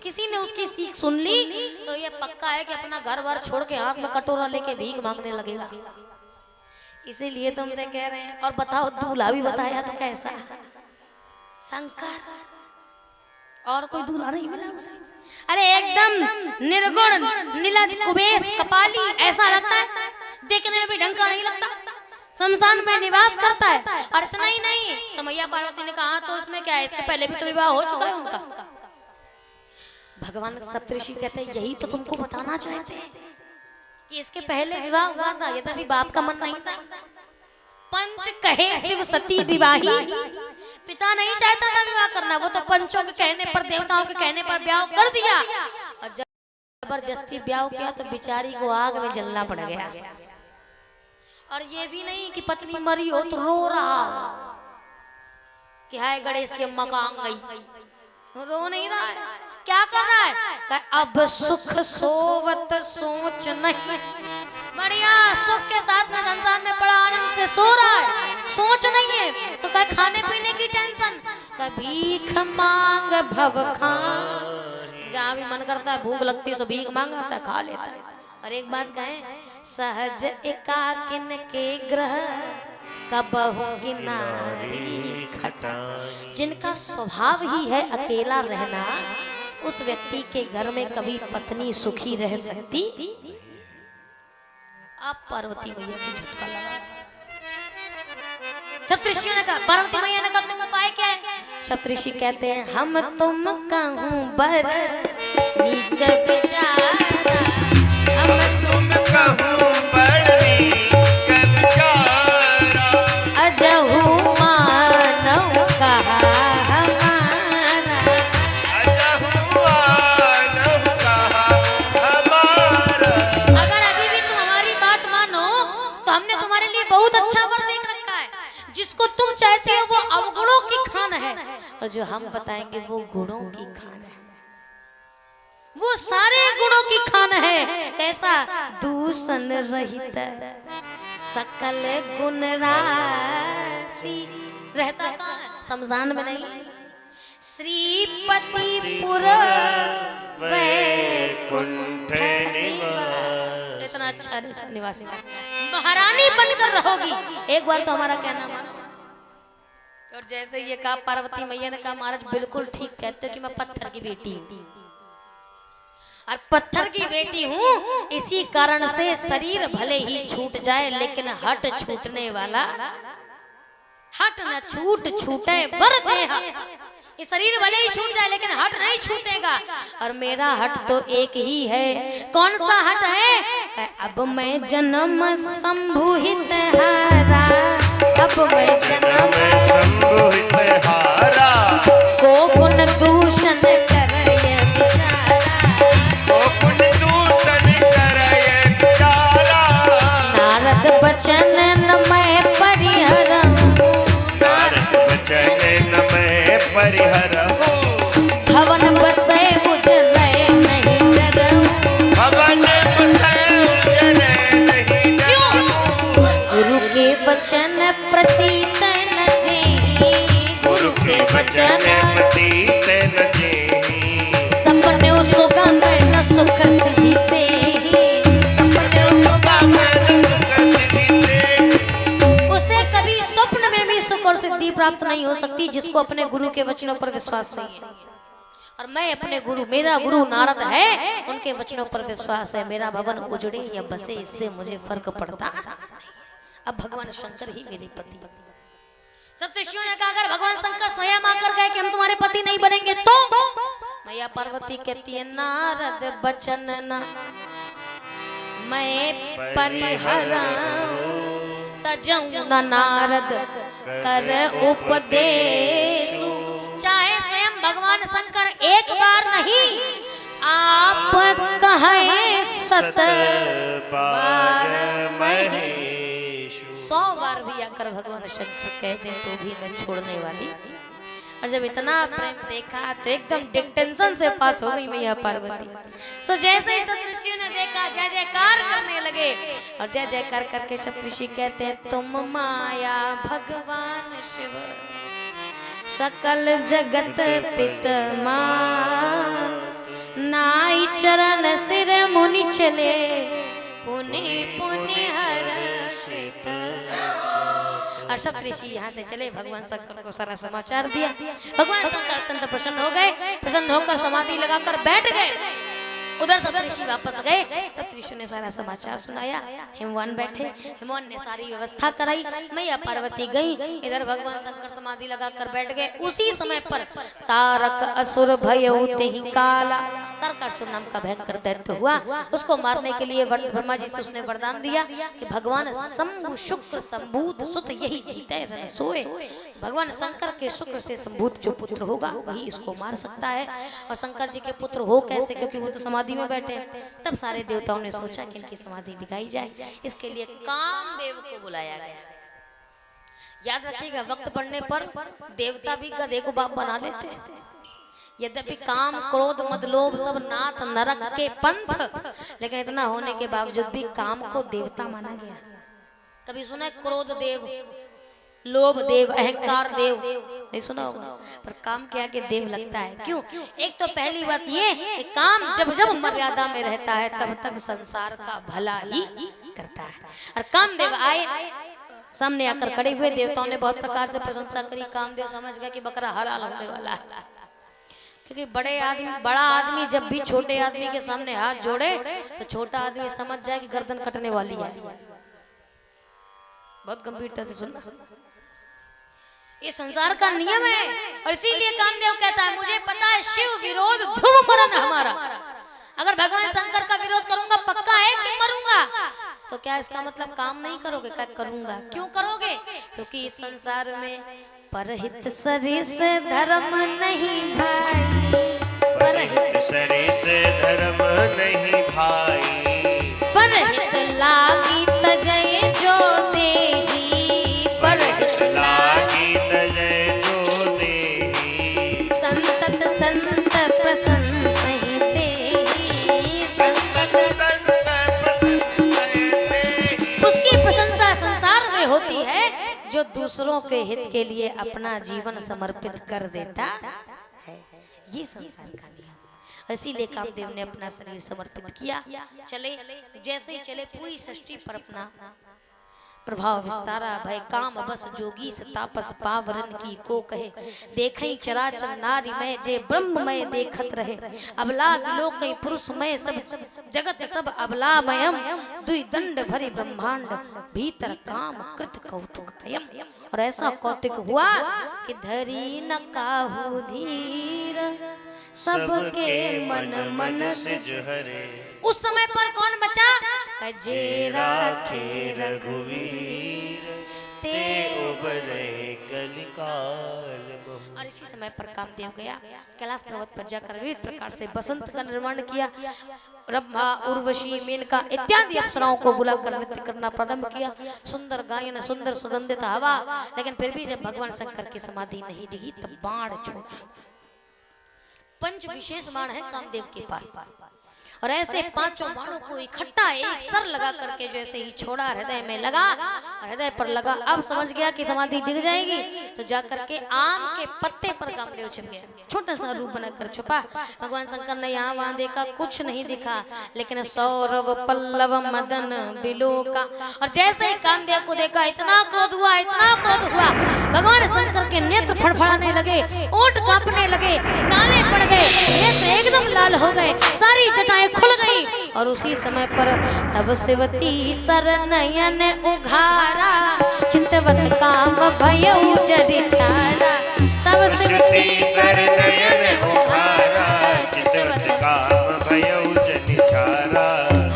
किसी ने उसकी सीख सुन ली तो ये पक्का है कि अपना घर बार छोड़ के हाथ में कटोरा लेके भीख मांगने लगेगा। इसीलिए तुमसे कह रहे हैं। और बताओ दूल्हा भी बताया तो कैसा, शंकर, और कोई दूल्हा नहीं मिला उसे। अरे एकदम निर्गुण नीलज कुबेश कपाली, ऐसा लगता है देखने में भी ढंग का नहीं लगता। शमशान में निवास करता है। और इतना ही नहीं तो मैया पार्वती ने कहा तो इसमें क्या है, इसके पहले भी तो विवाह हो चुका है उनका। भगवान सप्तऋषि कहते हैं यही तो तुमको बताना चाहते हैं कि इसके पहले विवाह हुआ था, ये तभी बाप का मन नहीं था। पंच कहे शिव सती विवाही, पिता नहीं चाहता था विवाह करना, वो तो पंचों के कहने पर, देवताओं के कहने पर ब्याह कर दिया। और जब जबरदस्ती ब्याह किया तो बेचारी को आग में जलना पड़ गया। और ये भी नहीं कि पत्नी मरी हो तो रो रहा कि हाय गणेश की अम्मा कहाँ गई, रो नहीं रहा है। क्या कर रहा है, अब सुख सोवत सोच नहीं, बढ़िया सुख के साथ में संसार में बड़ा आनंद से सो रहा है, सोच नहीं है। तो क्या खाने पीने की टेंशन, भीख मांग भव खान, जहाँ भी मन करता है भूख लगती है सो भीख मांग आता है, खा लेता है। और एक बात कहें, सहज एकाकिन के ग्रह कबहु किनारी खटाई, जिनका स्वभाव ही है अकेला रहना, उस व्यक्ति के घर में कभी पत्नी सुखी रह सकती। आप पार्वती मैया को झटका लगा। सप्तऋषियों ने कहा, पार्वती मैया ने कहा तुम उपाय क्या है? सप्तऋषि कहते हैं हम तुम कहूं बर नीक विचारा, हम तुम कहूं बड़ी कविचारा, अजहु मानव कहा हमारा, अजहु मानव कहा हमारा। अगर अभी भी तुम हमारी बात मानो तो हमने तुम्हारे लिए बहुत अच्छा वर देख रखा है। जिसको तुम चाहते हो वो अवगुणों की खान है, और जो हम बताएंगे वो गुणों की खान है, वो सारे गुणों की खान है। कैसा, दूषण रहित सकल गुण राशि, रहता कहाँ है, शमशान में नहीं, श्रीपतिपुर वैकुंठ निवास। इतना अच्छा निवासी, महारानी बनकर रहोगी। एक बार तो हमारा कहना मानो। और जैसे ये कहा पार्वती मैया ने कहा, महाराज बिल्कुल ठीक कहते हो कि मैं पत्थर की बेटी हूँ, और पत्थर की बेटी हूँ, इसी कारण से शरीर भले ही छूट जाए लेकिन हट छूटने वाला, हट न छूट छूटे बर देहा। ये शरीर भले ही छूट जाए लेकिन हट नहीं छूटेगा। और मेरा हट तो एक ही है। कौन सा हट है? अब मैं जन्म संभुहित हारा, अब मैं जन्म संभुहित हारा, को गुण दूषण करय बिचारा, को गुण दूषण करय बिचारा। नारद बचन न मैं परिहरऊं, नारद बचन न मैं परिहरऊं, भवन बसे उजरे नहीं डरऊं। भवन बसे उजरे नहीं डरऊं। गुरु के वचन प्रतीत न जेहि, गुरु के वचन प्रतीत न जेहि, सपने सुगम न सुख सिद्धि देहि, सपने सुगम न सुख सिद्धि देहि। उसे कभी स्वप्न में भी सुख और सिद्धि प्राप्त नहीं हो सकती जिसको अपने गुरु के वचनों पर विश्वास नहीं है। और मैं अपने गुरु, मेरा गुरु नारद है, उनके वचनों पर विश्वास है। मेरा भवन उजड़े या बसे इससे मुझे फर्क पड़ता। अब भगवान शंकर ही मेरे पति। सप्तऋषियों ने कहा अगर भगवान शंकर स्वयं आकर कहे कि हम तुम्हारे पति नहीं बनेंगे तो मैया पार्वती कहती है नारद बचन न मैं परिहरऊं, तजऊं न नारद कर उपदेश। चाहे स्वयं भगवान शंकर एक बार नहीं, आप कहें सत बार महेश, 100 बार भी आकर भगवान शंकर कह दें तो भी मैं छोड़ने वाली। और जब इतना प्रेम देखा तो एकदम टेंशन से पास हो गई मैया पार्वती। सो जैसे ही सप्तऋषियों ने देखा जय जयकार करने लगे और जय जयकार करके सप्तऋषि कहते हैं तुम माया भगवान शिव सकल जगत पिता नाई चरण सिर मुनि चले पुनि पुनि हर्षित। और सप्तऋषि यहाँ से चले, भगवान शंकर को सारा समाचार दिया। भगवान शंकर अत्यंत प्रसन्न हो गए, प्रसन्न होकर समाधि लगाकर बैठ गए। उधर सप्तऋषि वापस गए, सप्तऋषि ने सारा समाचार सुनाया। हिमवान बैठे, हिमवान ने सारी व्यवस्था कराई, मैया पार्वती गई, इधर भगवान शंकर समाधि लगाकर बैठ गए। उसी समय पर तारक असुर भयउते ही काला, तारकासुर नाम का भयंकर दैत्य हुआ। उसको मारने के लिए ब्रह्मा जी से उसने वरदान दिया कि भगवान शंभु शुक्र संभूत सुत यही जीते रण सोए। भगवान शंकर के शुक्र से संभूत जो पुत्र होगा वही इसको मार सकता है। और शंकर जी के पुत्र हो कैसे, क्योंकि वो तो समाधि में बैठे। तब सारे देवताओं ने सोचा कि इनकी समाधि दिखाई जाए, इसके लिए कामदेव को बुलाया गया। याद रखिएगा, वक्त पड़ने पर देवता भी गधे को बाप बना लेते हैं। यद्यपि काम क्रोध मद लोभ सब नाथ नरक के पंथ, लेकिन इतना होने के बावजूद भी काम को देवता माना गया। कभी सुना है क्रोध देव, लोभ देव, अहंकार देव? नहीं सुना होगा, पर काम के आगे देव लगता है। क्यों? एक तो पहली बात ये कि काम जब जब मर्यादा में रहता है तब तक संसार का भला ही करता है। और कामदेव आए, सामने आकर खड़े हुए। देवताओं ने बहुत प्रकार से प्रशंसा करी। कामदेव समझ गया कि बकरा हलाल होने वाला है, क्योंकि बड़ा आदमी जब भी छोटे आदमी के सामने हाथ जोड़े तो छोटा आदमी समझ जाए कि गर्दन कटने वाली है। बहुत गंभीरता से सुनना, ये संसार का नियम है। और इसीलिए कामदेव कहता है मुझे पता है शिव विरोध ध्रुव मरण हमारा। अगर भगवान शंकर का विरोध करूंगा पक्का है कि मरूंगा। तो क्या इसका मतलब काम नहीं करोगे? क्या करूंगा? क्यों करोगे? क्योंकि इस संसार में परहित सरिस धर्म नहीं भाई, परहित सरिस धर्म नहीं भाई, परहित लागी तजय जो देही, परहित लागी तजय जो देही, संतत संत प्रशंसहि देहि, संतत उसकी प्रशंसा संसार में होती है जो दूसरों के हित के लिए अपना जीवन समर्पित कर देता है। ये संसार का नियम। और इसीलिए कामदेव ने अपना शरीर समर्पित किया। चले, जैसे ही चले पूरी सृष्टि पर अपना प्रभाव विस्तारा। भय काम बस जोगी तापस पावरन की को कहे, देखई चराचर नारी में जे ब्रह्ममय देखत रहे। अबला विलोकई पुरुषमय सब जगत सब अबलामयम, दुई दंड भरी ब्रह्मांड भीतर काम कृत कौतुकमयम। और ऐसा कौतुक हुआ कि धरी न काहू धीर सबके मन मन से हरे। उस समय पर कौन बचा? जे राखे रघुवीर ते उबरे कलिकाल बहु। और इसी समय पर कामदेव गया, कैलाश पर्वत पर जाकर विविध प्रकार से बसंत का निर्माण किया। ब्रह्मा, उर्वशी, मेनका इत्यादि अप्सराओं को बुलाकर नृत्य करना प्रारंभ किया। सुंदर गायन, सुंदर सुगंधित हवा। लेकिन फिर भी जब भगवान शंकर की समाधि नहीं डिगी तब बाण छोड़ा। 5 विशेष बाण है कामदेव के पास, और ऐसे 5 बाणों को इकट्ठा एक सर लगा करके जैसे ही छोड़ा, हृदय में लगा, हृदय पर लगा। अब समझ गया कि समाधि डिग जाएगी, तो जाकर के आम के पत्ते पर कामदेव छिप गया। छोटा सा रूप बनाकर छुपा। भगवान शंकर ने यहाँ वहां देखा, कुछ नहीं दिखा, लेकिन सौरव पल्लव मदन बिलोका। और जैसे ही कामदेव को देखा इतना क्रोध हुआ, इतना क्रोध हुआ, भगवान शंकर के नेत्र फड़फड़ाने लगे, ओंठ कांपने लगे, काले पड़ गए, नेत्र एकदम लाल हो गए, सारी जटाएं खुल गई। और उसी समय पर तब शिवती सरनयन उघारा, चितवत काम भयउ जरि छारा। तब शिवती सरनयन उघारा, चितवत काम भयउ जरि छारा।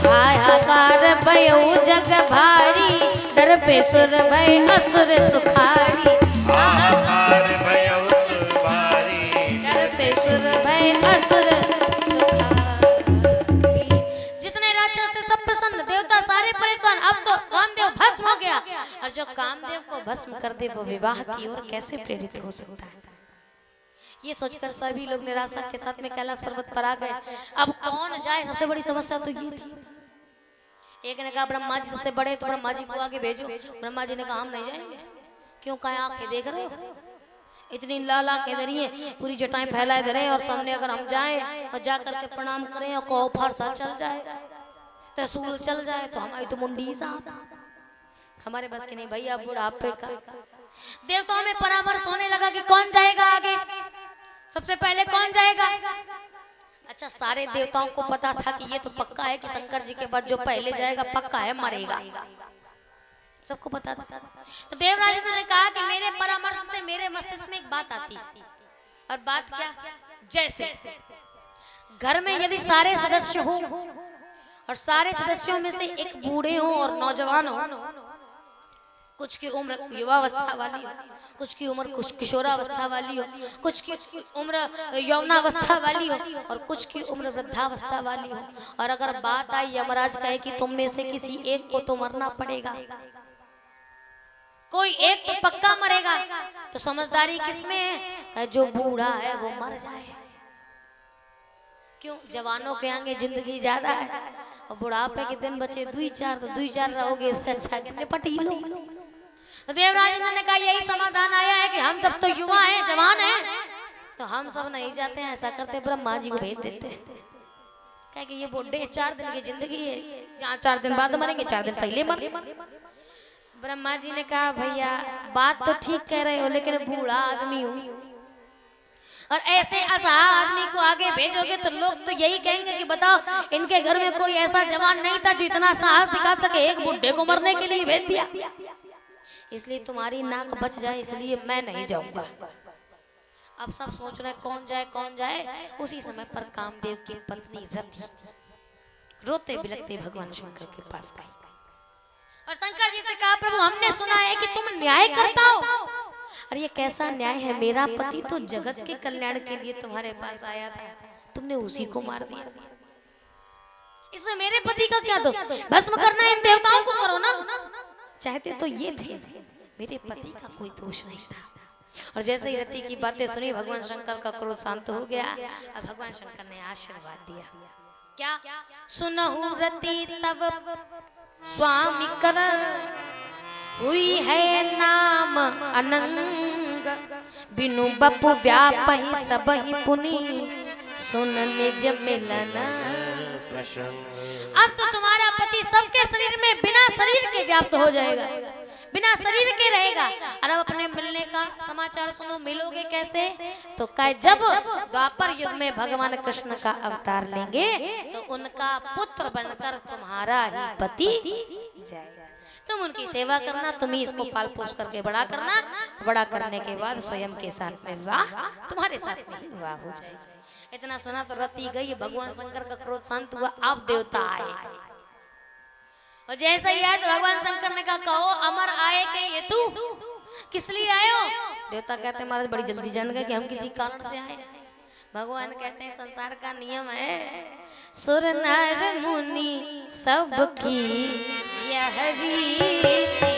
हाहाकार भयउ जग भारी, डर पे सुर भय असुर सुखारी। हाहाकार भयउ भारी, डर पे सुर भय असुर देवता सारे परेशान। अब तो कामदेव भस्म हो गया, और जो कामदेव को भस्म कर दे वो विवाह की ओर कैसे प्रेरित हो सकता है? ये सोचकर सभी लोग निराशा के साथ में कैलाश पर्वत पर आ गए। अब कौन जाए, सबसे बड़ी समस्या तो ये थी। एक ने कहा ब्रह्मा जी सबसे बड़े, तो ब्रह्मा जी को आगे भेजो। ब्रह्मा जी ने कहा हम नहीं जाएंगे। क्यों, कहा आंखें देख रहे हो, इतनी लाल आंखें धरी हैं, पूरी जटाएं फैलाए धरे, और सामने अगर हम जाएं और जा करके प्रणाम करें और को फरसा चल जाए, त्रिशूल चल जाए, तो हमारी तो मुंडी साहब, हमारे बस के नहीं भैया, बुढ़ापे का। देवताओं में परामर्श होने लगा कि कौन जाएगा आगे, सबसे पहले कौन जाएगा। अच्छा, सारे देवताओं को पता था कि ये तो पक्का है कि शंकर जी के बाद जो पहले जाएगा पक्का है मरेगा, सबको पता था। तो देवराज ने कहा कि मेरे परामर्श से मेरे मस्तिष्क में एक बात आती, और बात क्या, जैसे घर में यदि सारे सदस्य हो और सारे सदस्यों में से एक बूढ़े हो और नौजवान हो, कुछ की उम्र युवावस्था वाली हो, कुछ की उम्र कुछ किशोरावस्था वाली हो, कुछ की उम्र यौवनावस्था वाली हो, और कुछ की उम्र वृद्धावस्था वाली हो, और अगर बात आई यमराज कहे कि तुम में से किसी एक को तो मरना पड़ेगा, कोई एक तो पक्का मरेगा, तो समझदारी किसमें है, जो बूढ़ा है वो मर जाए। क्यों, जवानों के आगे जिंदगी ज्यादा है, और बुढ़ापे के दिन बचे दुई चार रहोगे, इससे अच्छा कि निपट ही लो। तो देवराज ने कहा यही समाधान आया है कि हम सब तो युवा हैं, जवान हैं, तो हम सब नहीं जाते हैं, ऐसा करते ब्रह्मा जी को भेज देते हैं। क्या कि ये बुढ़े 4 दिन की जिंदगी है, जहाँ 4 दिन बाद मरेंगे 4 दिन पहले मरेंगे। ब्रह्मा जी ने कहा भैया बात तो ठीक कह रहे हो, लेकिन बूढ़ा आदमी हूँ, और ऐसे असहाय आदमी को आगे भेजोगे तो लोग तो यही कहेंगे कि बताओ इनके घर में कोई ऐसा जवान नहीं था जो इतना साहस दिखा सके, एक बुढ़े को मरने के लिए भेज दिया, इसलिए तुम्हारी नाक बच जाए, इसलिए मैं नहीं जाऊंगा। अब सब सोच रहे कौन जाए। उसी समय पर कामदेव की पत्नी रति रोते बिलखते भगवान शंकर के पास गई और शंकर जी से कहा प्रभु हमने सुना है कि तुम न्याय करता हो, और ये कैसा न्याय है, मेरा पति तो जगत के कल्याण के लिए तुम्हारे पास आया था, तुमने उसी को मार दिया, इसमें मेरे पति का क्या दोष, भस्म करना इन देवताओं को करो ना, चाहते तो ये थे, मेरे पति का कोई दोष नहीं था। और जैसे ही रति की बातें सुनी भगवान शंकर का क्रोध शांत हो गया। अब भगवान शंकर ने आशीर्वाद दिया, क्या, सुनहु रति तब स्वामी कर हुई है नाम अनंग, बिनु बपु व्यापहि सबहि पुनि सुन निज मिलन प्रसंग। अब तो तुम्हारा पति सबके शरीर में बिना शरीर के व्याप्त हो जाएगा, बिना शरीर के रहेगा, और अब अपने मिलने का समाचार सुनो, मिलोगे कैसे, तो कहे जब द्वापर युग में भगवान कृष्ण का अवतार लेंगे तो उनका पुत्र बनकर तुम्हारा ही पति जाएगा, तुम उनकी सेवा करना, तुम ही इसको पाल पोष करके बड़ा करना, बड़ा करने के बाद स्वयं के साथ में विवाह, तुम्हारे साथ में ही विवाह हो जाएगा। इतना सुना तो रति गई, भगवान शंकर का क्रोध शांत हुआ। अब देवता आए, और जैसे ही आए तो भगवान शंकर ने कहा कहो अमर आए के ये तू किस लिए आए हो। देवता कहते हैं महाराज बड़ी जल्दी जान गए कि हम किसी कारण से आए। भगवान कहते हैं संसार का नियम है, सुर नर मुनि सबकी यह रीति,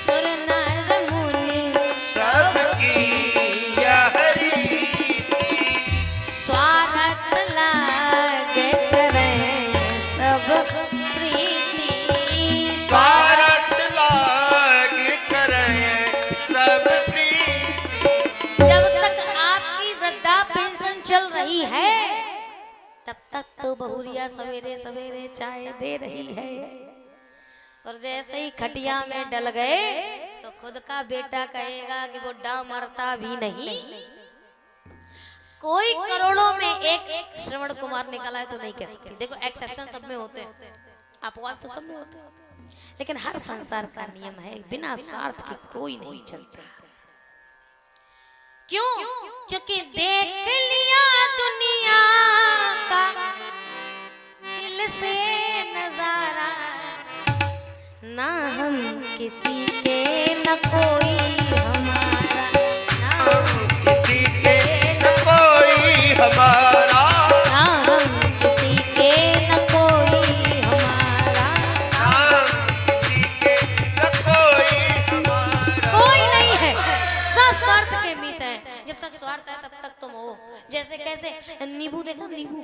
सुर नर मुनि सबकी यह रीति, स्वागत लागे करें सब प्रीति, स्वागत लाग करें सब प्रीति। जब तक आपकी वृद्धा पेंशन चल रही है तब तक तो बहुरिया सवेरे सवेरे चाय दे रही है, और जैसे ही खटिया में डल गए तो खुद का बेटा कहेगा कि बुढ़ा मरता भी नहीं। कोई करोड़ों में एक श्रवण कुमार निकला है तो नहीं कह सकती, देखो एक्सेप्शन सब में होते हैं, अपवाद तो सब में होते हैं, लेकिन हर संसार का नियम है बिना स्वार्थ के कोई नहीं चलता। क्यों, क्योंकि देख लिया दुनिया का दिल से नजारा, ना हम किसी के न कोई हमारा, ना हम किसी के न कोई हमारा, ना हम किसी के न कोई हमारा, ना किसी के न कोई हमारा। कोई नहीं है, सब स्वार्थ के मीत है। जब तक स्वार्थ है तब ऐसे नींबू देखा, नींबू,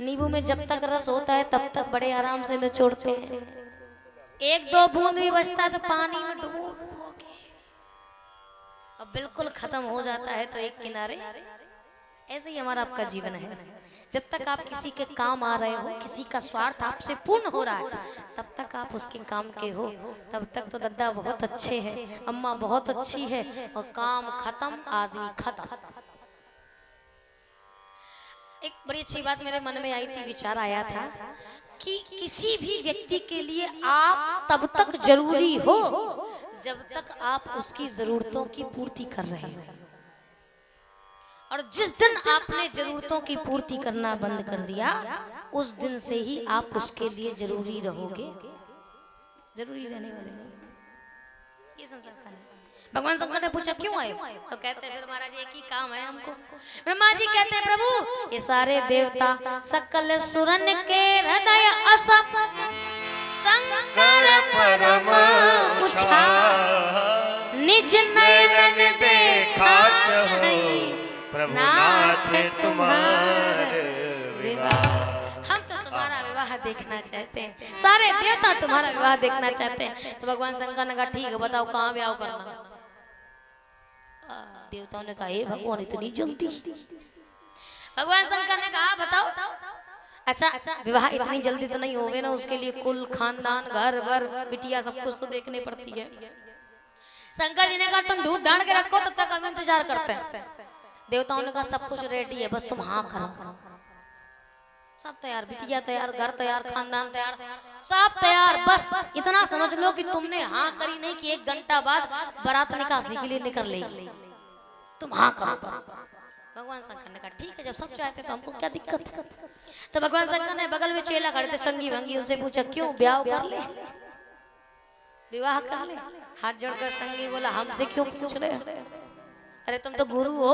नींबू में जब तक रस होता है तब तक बड़े आराम से निचोड़ते हैं, एक दो बूंद भी बचता है तो पानी में डुबो डुबो के अब बिल्कुल खत्म हो जाता है तो एक किनारे। ऐसे ही हमारा आपका जीवन है, जब तक आप किसी के काम आ रहे हो, किसी का स्वार्थ आपसे पूर्ण हो रहा है, तब तक आप उसके काम के हो, तब तक तो दद्दा बहुत अच्छे हैं, अम्मा बहुत अच्छी है, और काम खत्म, आदमी खत्म। एक बड़ी अच्छी बात मेरे मन में आई थी, विचार आया था कि किसी भी व्यक्ति के लिए आप तब तक जरूरी हो जब तक आप उसकी जरूरतों की पूर्ति कर रहे हो, और जिस दिन आपने जरूरतों की पूर्ति करना बंद कर दिया उस दिन से ही आप उसके लिए जरूरी रहोगे, जरूरी रहने वाले नहीं। ये संसार का है। भगवान शंकर ने पूछा क्यों आए, तो कहते हैं फिर महाराज एक ही काम है हमको। ब्रह्मा जी कहते हैं प्रभु ये सारे देवता सकल सुरन के हृदय असप शंकर परम पूछा निज नयन देखा चाहे प्रभुनाथ तुम्हारे विवाह। हम तो तुम्हारा विवाह देखना चाहते हैं, सारे देवता तुम्हारा विवाह देखना चाहते हैं। तो भगवान शंकर ने कहा ठीक है बताओ कहाँ ब्याह करना। देवताओं ने कहा हे भगवान इतनी जल्दी। भगवान शंकर ने कहा बताओ अच्छा विवाह इतनी जल्दी तो नहीं होवे ना, उसके लिए कुल खानदान घर वर बिटिया सब कुछ तो देखनी पड़ती है। शंकर जी ने कहा तुम ढूंढ ढांड के रखो तब तक हम इंतजार करते हैं। देवताओं ने कहा सब कुछ रेडी है बस तुम हाँ करो। सब तैयार, बिटिया तैयार, घर तैयार, खानदान तैयार, सब तैयार, बस इतना समझ लो कि तुमने हाँ करी नहीं कि 1 घंटा बाद बारात निकासी के लिए निकल लेगी, तुम हाँ करो बस। भगवान शंकर ने कहा ठीक है जब सब चाहते तो हमको क्या दिक्कत है। तो भगवान शंकर ने बगल में चेला खड़े थे संगी भंगी, उनसे पूछा क्यों ब्याह कर ले, विवाह कर ले। हाथ जोड़कर संगी बोला हमसे क्यों पूछ रहे हो, अरे तुम तो गुरु हो,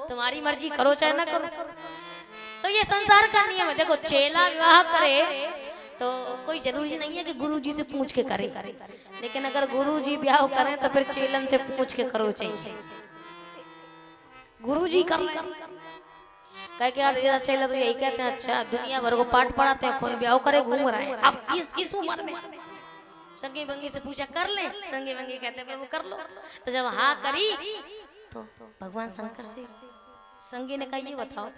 तुम्हारी मर्जी करो चाहे ना करो। तो ये संसार का नियम है। देखो चेला विवाह करे तो कोई जरूरी नहीं है कि गुरु जी से पूछ के करे, लेकिन अगर गुरु जी ब्याह करें तो फिर चेलन से पूछ के करो चाहिए। गुरु जी कर कह के यार चेला तो यही कहते हैं अच्छा दुनिया भर को पाठ पढ़ाते हैं, खुद ब्याह करे घूम रहे हैं। अब इस उम्र में संगी बंगी से पूछा कर ले, संगी बंगी कहते प्रभु कर लो। तो जब हाँ करी तो भगवान शंकर से संगी ने कहा ये बताओ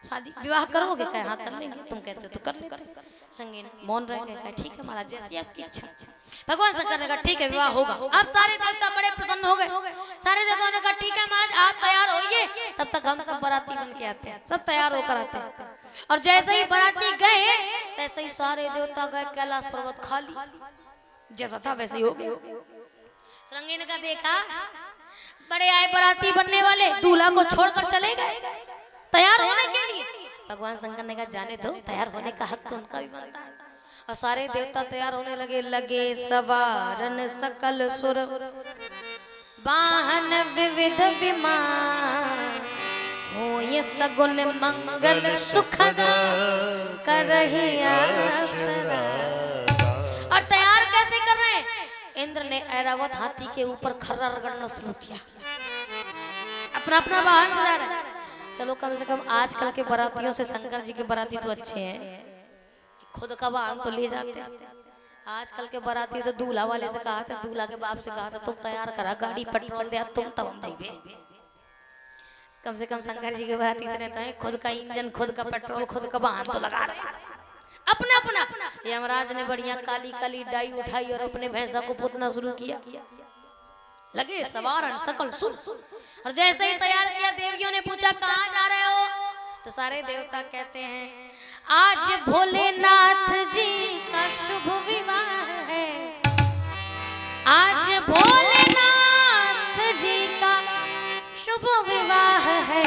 शादी विवाह करोगे, कहे हाँ कर लेंगे, तुम कहते हो तो कर लेते। संगी ने मौन रह गए, कहा ठीक है महाराज जैसी आपकी इच्छा। भगवान शंकर ने कहा ठीक है विवाह होगा। अब सारे देवता बड़े प्रसन्न हो गए, सारे देवताओं ने कहा ठीक है महाराज आप तैयार होइए, तब तक हम सब बाराती बन के आते हैं। सब तैयार होकर आते हैं, और जैसे ही बाराती गए तैसे ही सारे देवता गए, कैलाश पर्वत खाली जैसा था वैसे ही हो गया। संगी ने कहा देखा बड़े आए बाराती बनने वाले दूल्हा को छोड़कर चले गए तैयार होने के लिए। भगवान शंकर ने कहा जाने दो, तैयार होने का हक तो उनका भी बनता है। और सारे देवता तैयार होने लगे सवारन सकल सुर वाहन विविध विमान हो ये सगुन मंगल सुखद करहि अप्सरा। और तैयार कैसे कर रहे हैं, इंद्र ने ऐरावत हाथी के ऊपर खर्रा रगड़ना शुरू किया, अपना अपना वाहन सजा रहा है। चलो कम से कम आजकल के बारातियों से शंकर जी के बाराती तो अच्छे हैं, खुद का वाहन तो ले जाते हैं। आजकल के बाराती तो दूल्हा वाले से कहा था, दूल्हा के बाप से कहा था तुम तैयार करा गाड़ी पेट्रोल दे तुम तब हम जाइए। कम से कम शंकर जी के बाराती इतने तो है, खुद का इंजन, खुद का पेट्रोल, खुद का वाहन तो लगा रहे अपना अपना। यमराज ने बढ़िया काली काली डाई उठाई और अपने भैंसा को पोतना शुरू किया। लगे सवारन सकल सुर, और जैसे ही तैयार किया देवियों ने पूछा कहाँ जा रहे हो, तो सारे देवता कहते हैं आज भोलेनाथ जी का शुभ विवाह है, आज भोलेनाथ जी का शुभ विवाह है,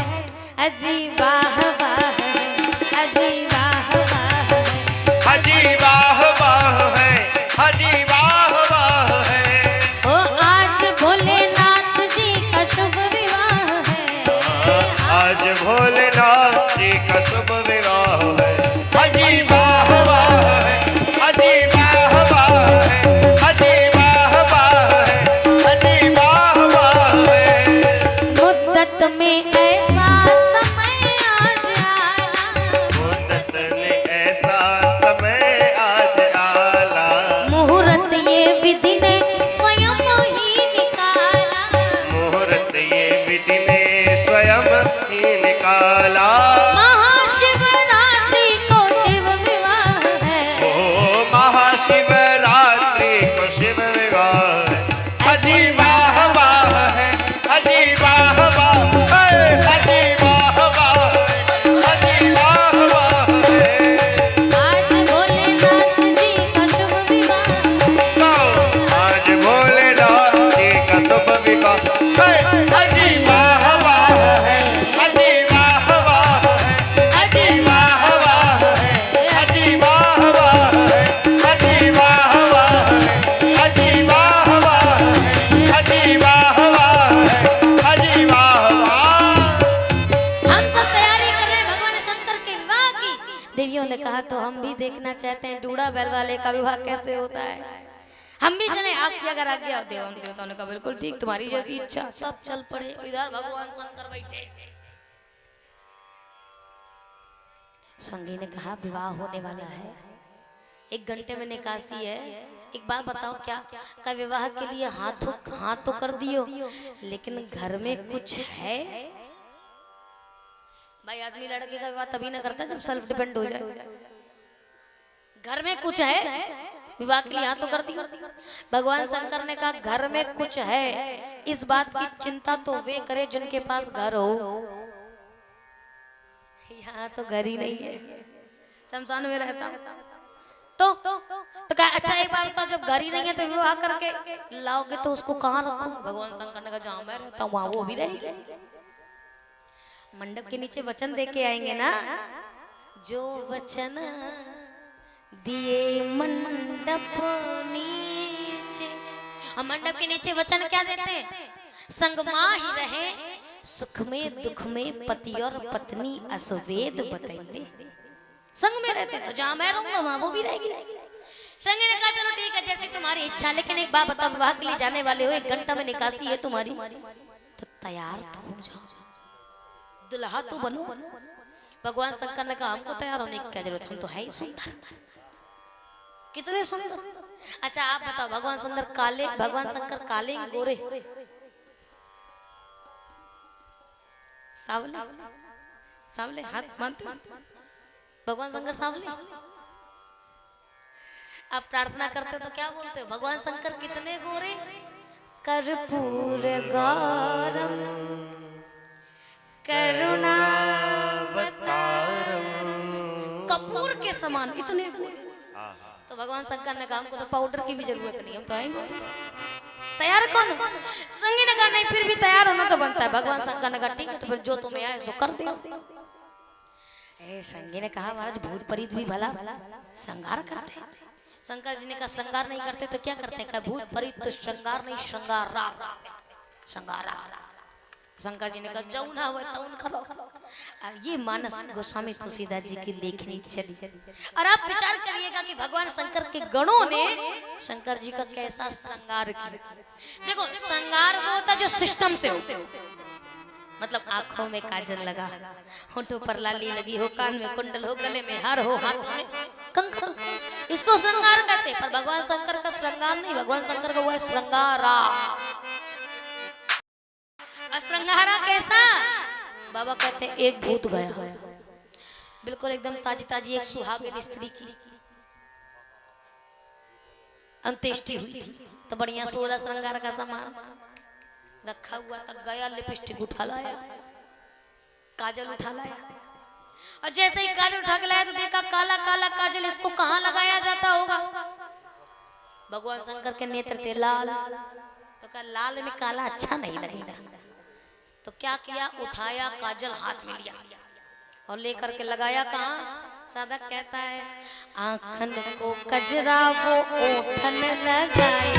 अजी वाह वाह है, अजी वाह वाह है, अजी वाह वाह है, अजी वाह वाह है। ओ आज भोलेनाथ जी का शुभ विवाह है, आज भोलेनाथ जी का शुभ विवाह है, अजी वाह वाह है, अजी वाह वाह है, अजी वाह वाह है, अजी वाह वाह है। मुद्दत में ऐसा समय हम भी देखना चाहते हैं डूड़ा बैल वाले का विवाह कैसे होता है। हम भी चले, आपकी अगर आज्ञा हो। देव देवताओं ने कहा बिल्कुल ठीक, तुम्हारी जैसी इच्छा। सब चल पड़े। इधर भगवान शंकर बैठे। संगी ने कहा विवाह होने वाला है, 1 घंटे में निकासी है। एक बात बताओ, क्या का विवाह के लिए हाथ तो कर दियो, लेकिन घर में कुछ है? भाई आदमी लड़के का विवाह तभी ना करता जब सेल्फ डिपेंड हो जाए। घर में कुछ है, विवाह के लिए हाथ तो कर दियो। भगवान शंकर ने कहा घर में कुछ है, इस बात की चिंता तो वे करे जिनके पास घर हो। यहाँ तो घर ही नहीं है, शमशान में रहता तो कहा अच्छा एक बात बताओ, जब घर ही नहीं है तो विवाह करके लाओगे तो उसको कहाँ रखोगे? भगवान शंकर ने कहा जहाँ मैं रहता हूँ वहाँ वो भी रहेगी। मंडप के नीचे वचन दे के आएंगे ना, जो वचन दिए मंडप नीचे। हम मंडप के नीचे वचन क्या देते हैं? संगमा ही रहे सुख में दुख में, पति और पत्नी असवेद बताइए। संग में रहते तो जहाँ मैं रहूंगा वहाँ वो भी रहेगी। संगी ने कहा चलो ठीक है जैसी तुम्हारी इच्छा, लेकिन एक बात बताओ, विवाह के लिए जाने वाले हो, 1 घंटा में निकासी है तुम्हारी, तो तैयार तो हो जाओ, दुल्हा तो बनो। भगवान शंकर ने कहा हमको तैयार होने की क्या जरूरत है, हम तो है ही सुंदर, कितने सुंदर। अच्छा आप बताओ, भगवान शंकर काले की गोरे? सावले सावले हाथ मानते भगवान शंकर सावले। आप प्रार्थना करते तो क्या बोलते हो? भगवान शंकर कितने गोरे? कर्पूर गौरम करुणावतारम, कपूर के समान इतने गोरे। तो भगवान शंकर ने कहा हमको तो पाउडर की भी जरूरत नहीं, हम तो आएंगे। तैयार कौन? संगी ने कहा नहीं फिर भी तैयार होना तो बनता है। भगवान शंकर ने कहा ठीक है तो फिर जो तुम्हें आए सो कर दे। संगी ने कहा महाराज भूत प्रेत भी भला श्रृंगार करते हैं। शंकर जी ने कहा श्रृंगार नहीं करते तो क्या करते हैं? कहा भूत प्रेत तो श्रृंगार नहीं श्रृंगारा। शंकर जी ने कहा जाऊ ना हुआ तउन करो। अब ये मानस गोस्वामी तुलसीदास जी की लेखनी चली। और आप विचार करिएगा कि भगवान शंकर के गणों ने शंकर जी का कैसा श्रृंगार किया। देखो श्रृंगार वो होता जो सिस्टम से हो, मतलब आंखों में काजल लगा, होठों पर लाली लगी हो, कान में कुंडल हो, गले में हार हो, हाथों में कंकण, इसको श्रृंगार कहते हैं। पर भगवान शंकर का श्रृंगार नहीं, भगवान शंकर का वो है श्रृंगारा। श्रृंगारा कैसा? बाबा कहते हैं एक भूत गया, बिल्कुल एकदम ताजी ताजी एक सुहागिन स्त्री की अंत्येष्टि हुई थी, तो बढ़िया 16 श्रृंगार का सामान रखा हुआ था। गया लिपस्टिक उठा लाया, काजल उठा लाया, और जैसे ही काजल उठा के लाया तो देखा काला काला काजल, इसको कहाँ लगाया जाता होगा? भगवान शंकर के नेत्र थे लाल, तो कहा लाल में काला अच्छा नहीं लगेगा। तो क्या किया? उठाया काजल हाथ में लिया और लेकर के लगाया कहाँ? साधक कहता है आँखन को कजरा वो ओठन लगाए,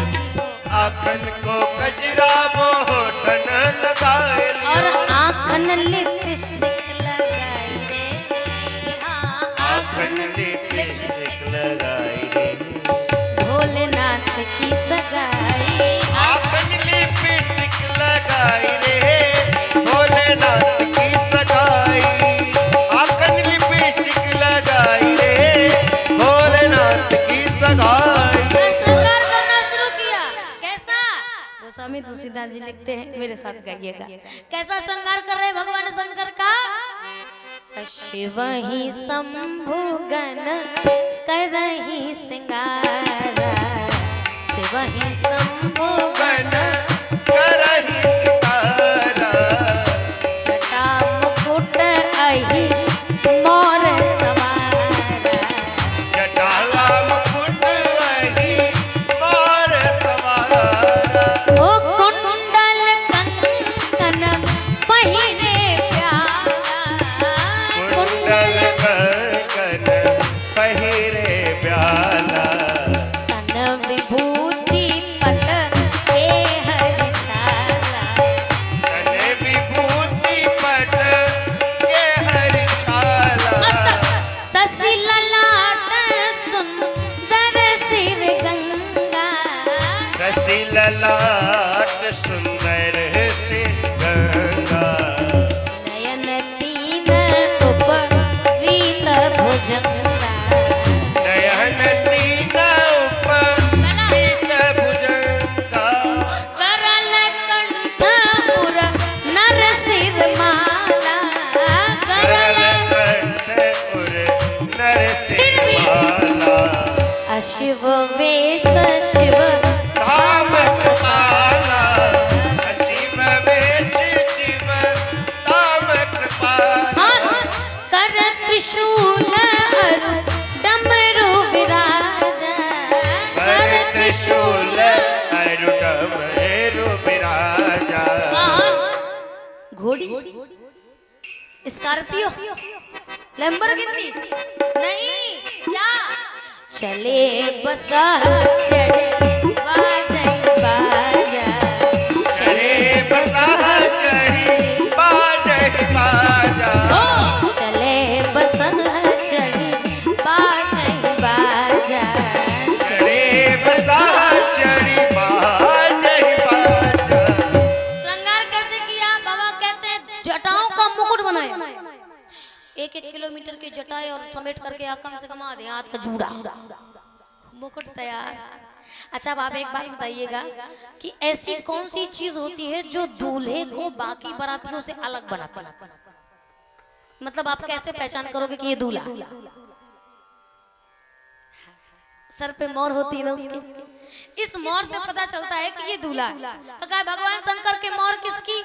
आँखन को कजरा वो होठन लगाए, और आँखन लिपस्टिक लगाई रे, आँखन लिपस्टिक लगाई रे, भोलेनाथ की सगाई, आँखन लिपस्टिक लगाई रे, भोलेनाथ की सगाई, आँखन लिपस्टिक लगाई रे, भोलेनाथ की सगाई। श्रृंगार करना शुरू किया। कैसा? गोस्वामी तुलसीदास जी लिखते हैं, मेरे साथ गाइएगा। कैसा श्रृंगार कर रहे भगवान शंकर का? शिव ही शंभु गण करहि श्रृंगारा, शिव ही शंभु गण करहि श्रृंगारा, जटा मुकुट अहि मोर सवारा, जटा मुकुट अहि मोर सवारा, ओ कुंडल कंकन पहिरे प्यारा, कुंडल कंकन पहिरे प्याला, तन विभूति पट हे हरिशाला, तन विभूति पट के हरिशाला, शशि ललाट अशिव वेश शिव धाम कृपाला शिव वेश शिव धाम कृपाला कर त्रिशूल अरु डमरू विराजा कर त्रिशूल अरु डमरू विराजा घोड़ी स्कॉर्पियो लैम्बोर्गिनी नहीं क्या चले बसा चढ़े बाजा बाजा चढ़े बसा चढ़ी बाजा बाजा ओ चले बसा चढ़े बाजा बाजा चढ़े बसा चढ़ी बाजा बाजा। श्रृंगार कैसे किया? बाबा कहते हैं जटाओं का मुकुट बनाया, 1-1 किलोमीटर की जटाएं और समेट करके कम से कम आधे हाथ का जूड़ा, मुकुट तैयार। अच्छा अब आप एक बात बताइएगा कि ऐसी कौन सी चीज होती है जो दूल्हे को बाकी बारातियों से अलग बनाती है? मतलब आप कैसे पहचान करोगे कि ये दूल्हा? सर पे मोर होती है ना उसकी, इस मोर से पता चलता है कि ये दूल्हा है। तो कहा भगवान शंकर के मोर किसकी?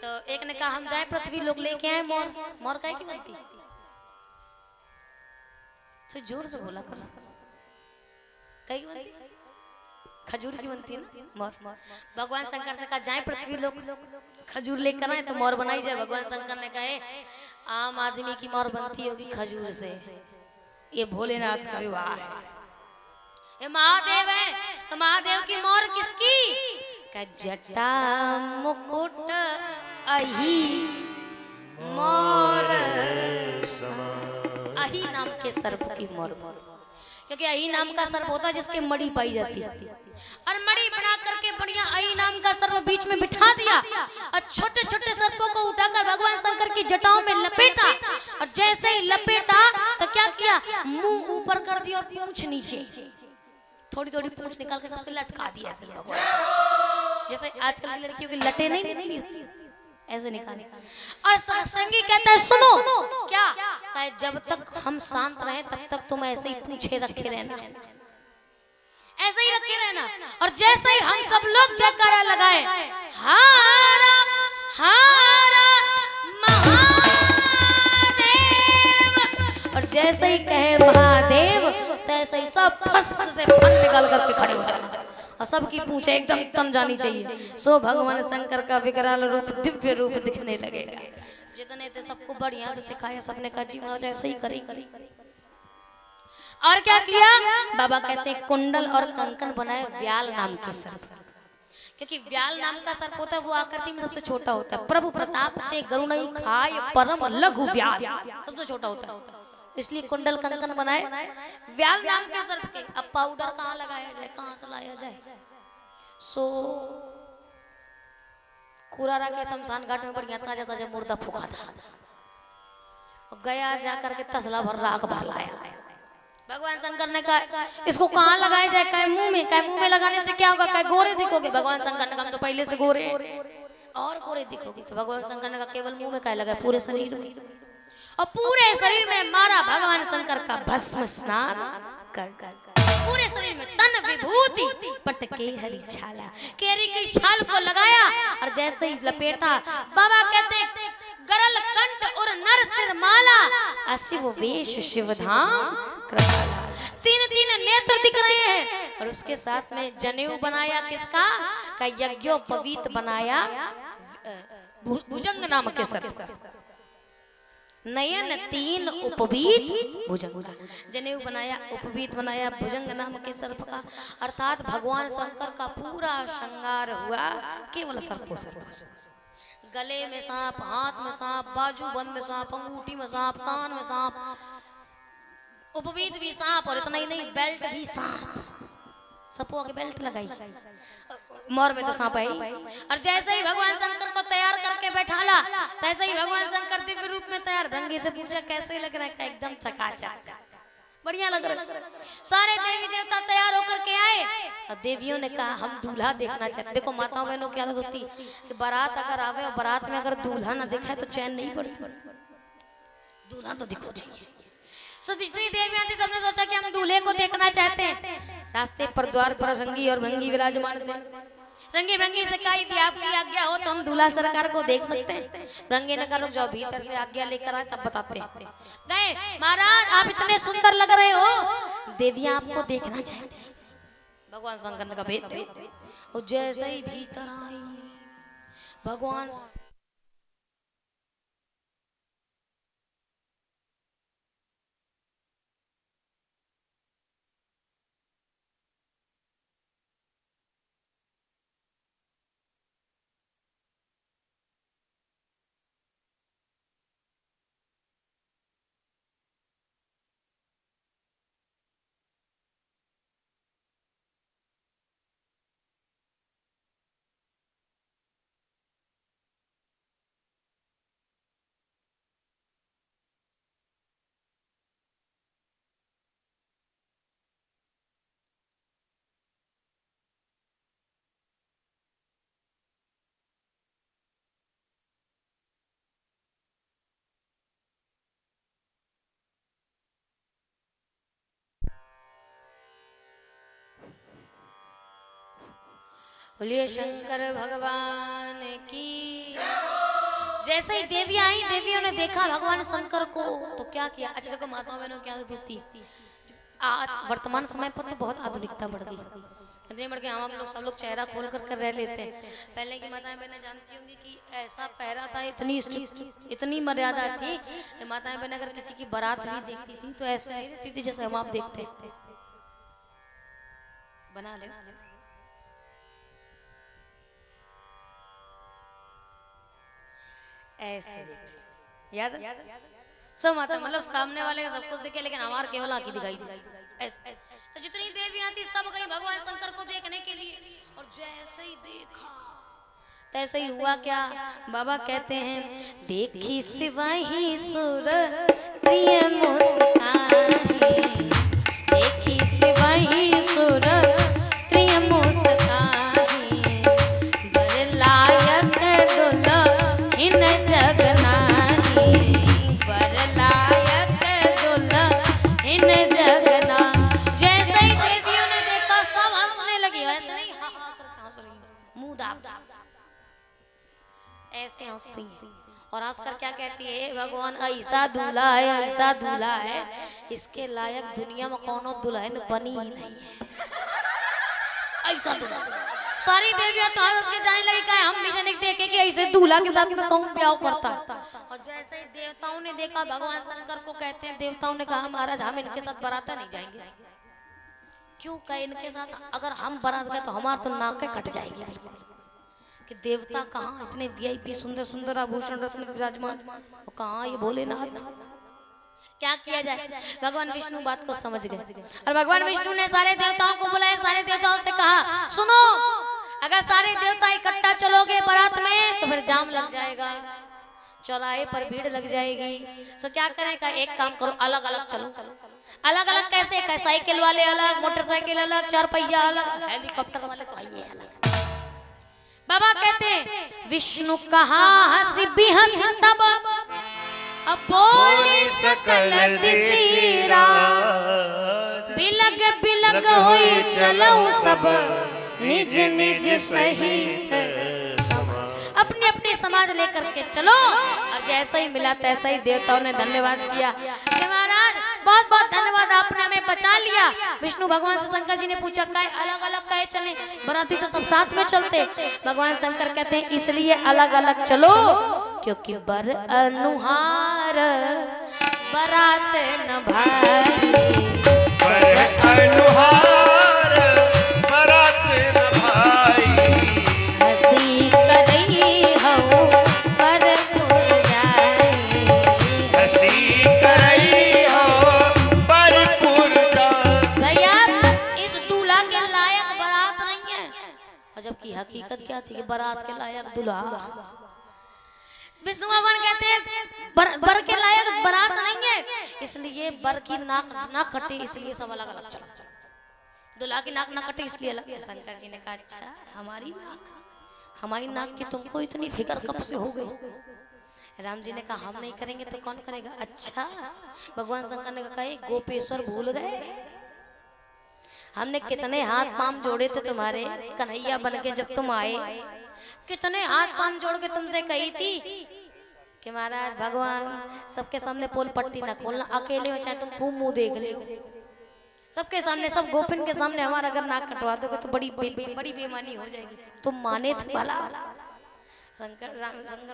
तो एक ने कहा हम जाए पृथ्वी लोग लेके आए मोर। मोर काय की बनती? तो जोर से बोला करो, काय की बनती? खजूर की बनती है ना मोर। भगवान शंकर से कहा जाए पृथ्वी लोग खजूर लेकर आए तो मोर बनाई जाए। भगवान शंकर ने कहे आम आदमी की मोर बनती होगी खजूर से, ये भोलेनाथ का विवाह है, ये महादेव है। तो महादेव की मोर किसकी? का जटा मुकुट अही मोर अही नाम के सर्प की मोर, क्योंकि अही नाम का सर्प होता है जिसके मड़ी पाई जाती है, और मड़ी बना करके बढ़िया अही नाम का सर्प बीच में बिठा दिया और छोटे छोटे सर्पों को उठाकर भगवान शंकर की जटाओं में लपेटा, और जैसे ही लपेटा तो क्या किया? मुंह ऊपर कर दिया और पूंछ नीचे, थोड़ी थोड़ी पूंछ निकाल के सबके लटका दिया ऐसे भगवान, जैसे आजकल की लड़कियों की लटे नहीं निकली होती ऐसे निकाले। और सत्संगी कहता है सुनो क्या कहे, जब तक हम शांत रहे तब तक तुम ऐसे ही पूछे रखे रहना, ऐसे ही रखे रहना, और जैसे ही हम सब लोग जयकारा लगाए हारा हारा महादेव, और जैसे ही कहे महादेव तैसे ही सब फस से फन निकाल करके खड़े हो जाए और सबकी पूंछे एकदम तन जानी चाहिए। सो भगवान शंकर का विकराल रूप दिव्य रूप दिखने लगेगा। जितने थे सबको बढ़िया से सिखाया, सबने कहा जी महाराज ऐसे ही करेंगे। और क्या किया? बाबा कहते हैं कुंडल और कंकन बनाए व्याल नाम के सर्प, क्योंकि व्याल नाम का सर्प होता है वो आकृति में सबसे छोटा होता है। प्रभु प्रताप ते गरुणई खाय परम लघु व्याल, सबसे छोटा होता है, इसलिए कुंडल कंकन बनाए व्याल नाम के सर्प के। अब पाउडर कहाँ लगाया जाए, कहाँ से लाया जाए? सो कुरारा के शमशान घाट में बढ़िया ताजा ताजा मुर्दा फूका था, गया जाकर के तसला भर राख भर लाया। भगवान शंकर ने कहा इसको कहाँ लगाया जाए? कहे मुंह में। कहे मुंह में लगाने से क्या होगा? कहे गोरे दिखोगे। भगवान शंकर ने कहा हम तो पहले से गोरे और गोरे दिखोगे। तो भगवान शंकर ने कहा केवल मुंह में कहे लगाए, पूरे शरीर में, और पूरे शरीर में मारा भगवान शंकर का भस्म स्नान कर पूरे शरीर में तन विभूति पटके हरी छाला, केरी की छाल को लगाया, और जैसे ही लपेटा बाबा कहते गरल कंठ और नर सिर माला, अशिव वेश शिव धाम कृपाला, 3 नेत्र दिख रहे हैं, और उसके साथ में जनेऊ बनाया किसका? का यज्ञोपवीत बनाया भुजंग नाम के सर्प, नयन 3 उपवीत भुजंग, जनेऊ बनाया उपवीत बनाया भुजंग नाम के सर्प का। अर्थात भगवान शंकर का पूरा श्रृंगार हुआ केवल सर्पों से। गले में सांप, हाथ में सांप, बाजूबंद में सांप, अंगूठी में सांप, कान में सांप, उपवीत भी सांप, और इतना ही नहीं बेल्ट भी सांप, सबको आगे बेल्ट लगाई। मोर में तो सांप है ही। और जैसे ही भगवान शंकर को तैयार करके बैठाला, तैसे ही भगवान शंकर दिव्य रूप में तैयार। रंगी से पूछा कैसे लग रहा है? एकदम चकाचक, बढ़िया लग रहा है। सारे देवी देवता तैयार होकर के आए, और देवियों ने कहा हम दूल्हा देखना चाहते। देखो माताओं बहनों की आदत होती कि बारात अगर आवे और बारात में अगर दूल्हा ना दिखाए तो चैन नहीं पड़ती, दूल्हा तो दिखो चाहिए। सो जितनी देवियां थी सबने सोचा कि हम दूल्हे को को देखना चाहते हैं। रास्ते पर द्वार पर रंगी और भंगी विराजमान थे। रंगी भंगी से कही थी आपकी आज्ञा हो तो हम दूल्हा सरकार को देख सकते हैं। रंगे ने कहा जाओ भीतर से आज्ञा लेकर आए तब बताते हैं। गए महाराज आप इतने सुंदर लग रहे हो, देवियां आपको देखना चाहते हैं। भगवान शंकर ने कहा भेज। और जैसे ही भीतर आई भगवान बोलिए शंकर भगवान की। जैसे ही देवियां आई, देवियों ने देखा भगवान शंकर को तो क्या किया। अच्छा देखो माताओं बहनों क्या होती, आज वर्तमान समय पर तो बहुत आधुनिकता बढ़ गई, इतनी बढ़ गई। हम लोग सब लोग चेहरा खोल कर रह लेते हैं। पहले की माताएं बहनें जानती होंगी कि ऐसा पहरा था, इतनी मर्यादा थी। माताएं बहनें अगर किसी की बारात भी देखती थी तो ऐसे नहीं रहती थी जैसे हम आप देखते हैं। बना ले ऐसे याद सब माता मतलब सामने वाले का सब कुछ दिखे लेकिन हमारे केवल आंखें दिखाई दी। ऐसे तो जितनी देवियां थी सब गई भगवान शंकर को देखने के लिए। और जैसे ही देखा तैसे ही हुआ क्या, बाबा कहते हैं देखी सिवाही सुर प्रिय मुस्कानी, देखी सिवाही सुर प्रिय मुस्कानी, बर लायक दुल्हा इन जगनानी, बर लायक दुल्हा इन जगना। जैसे ही देवियों ने देखा सब हंसने लगी। ऐसे नहीं हाँ हाँ करके हंस रही है, मुंह दाब दाब ऐसे हंसती है। और हंसकर क्या कहती है, भगवान ऐसा दूल्हा है, ऐसा दूल्हा है, इसके लायक दुनिया में कौनो दुल्हन बनी ही नहीं है। ऐसा दूल्हा। सारी देवियां तो हंस के जाने लगी कि हम भी जने देखे कि ऐसे दूल्हा के साथ में कौन ब्याह करता। और जैसे ही देवताओं ने देखा भगवान शंकर को, कहते हैं देवताओं ने कहा महाराज हम इनके साथ बारात नहीं जाएंगे। क्यों कहे इनके साथ अगर हम बारात गए तो हमारे तो नाकें कट जाएगी। बिल्कुल कि देवता कहाँ इतने वीआईपी सुंदर सुंदर आभूषण रत्न विराजमान, और कहाँ ये भोलेनाथ। क्या किया जाए, भगवान विष्णु बात को समझ गए और भगवान विष्णु ने सारे देवताओं को बुलाया। सारे देवताओं से कहा सुनो, अगर सारे देवता इकट्ठा चलोगे बारात में तो फिर जाम लग जाएगा, चौराहे पर भीड़ लग जाएगी। सो क्या करेगा, एक काम करो अलग अलग चलो। अलग अलग कैसे, साइकिल वाले अलग, मोटरसाइकिल अलग, चार पहिया अलग, हेलीकॉप्टर वाले तो आइए अलग। बाबा कहते विष्णु कहा हंसी भी हंसी तब अब बोली सकल दिसीरा, बिलग बिलग हुई चलो सब निज निज सही अपने अपने समाज लेकर के चलो। और जैसा ही मिला तैसा ही देवताओं ने धन्यवाद किया कि महाराज बहुत बहुत धन्यवाद, आपने हमें बचा लिया। विष्णु भगवान से शंकर जी ने पूछा काहे अलग अलग काहे चले, बराती तो सब साथ में चलते। भगवान शंकर कहते हैं इसलिए अलग अलग चलो क्योंकि बर अनुहार बरात न भाई, बर अनुहार बरात न भाई, हंसी करई हो पर पुर जाई, हंसी करई हो पर पुर जाई। भैया इस दूल्हा के लायक बारात नहीं है। और जबकि हकीकत क्या थी कि बारात के लायक दूल्हा। विष्णु भगवान कहते हैं बर के लायक बारात नहीं है, इसलिए बर की नाक ना कटे, इसलिए सब अलग अलग चलो। दूल्हा की नाक ना कटे इसलिए अलग। शंकर जी ने कहा अच्छा हमारी नाक की तुमको इतनी फिक्र कब से हो गई। राम जी ने कहा हम नहीं करेंगे तो कौन करेगा। अच्छा भगवान शंकर ने कहा गोपेश्वर भूल गए, हमने कितने हाथ पांव जोड़े थे तुम्हारे कन्हैया बन के जब तुम आए, कितने हाथ पांव जोड़ के तुमसे कही थी कि महाराज भगवान सबके सामने पोल पट्टी ना खोलना, अकेले में चाहे तुम खूब मुंह देख ले, सबके सामने, सब गोपिन के सामने हमारा अगर नाक कटवा दोगे तो बड़ी बड़ी बेईमानी हो जाएगी। तुम माने थे भला? शंकर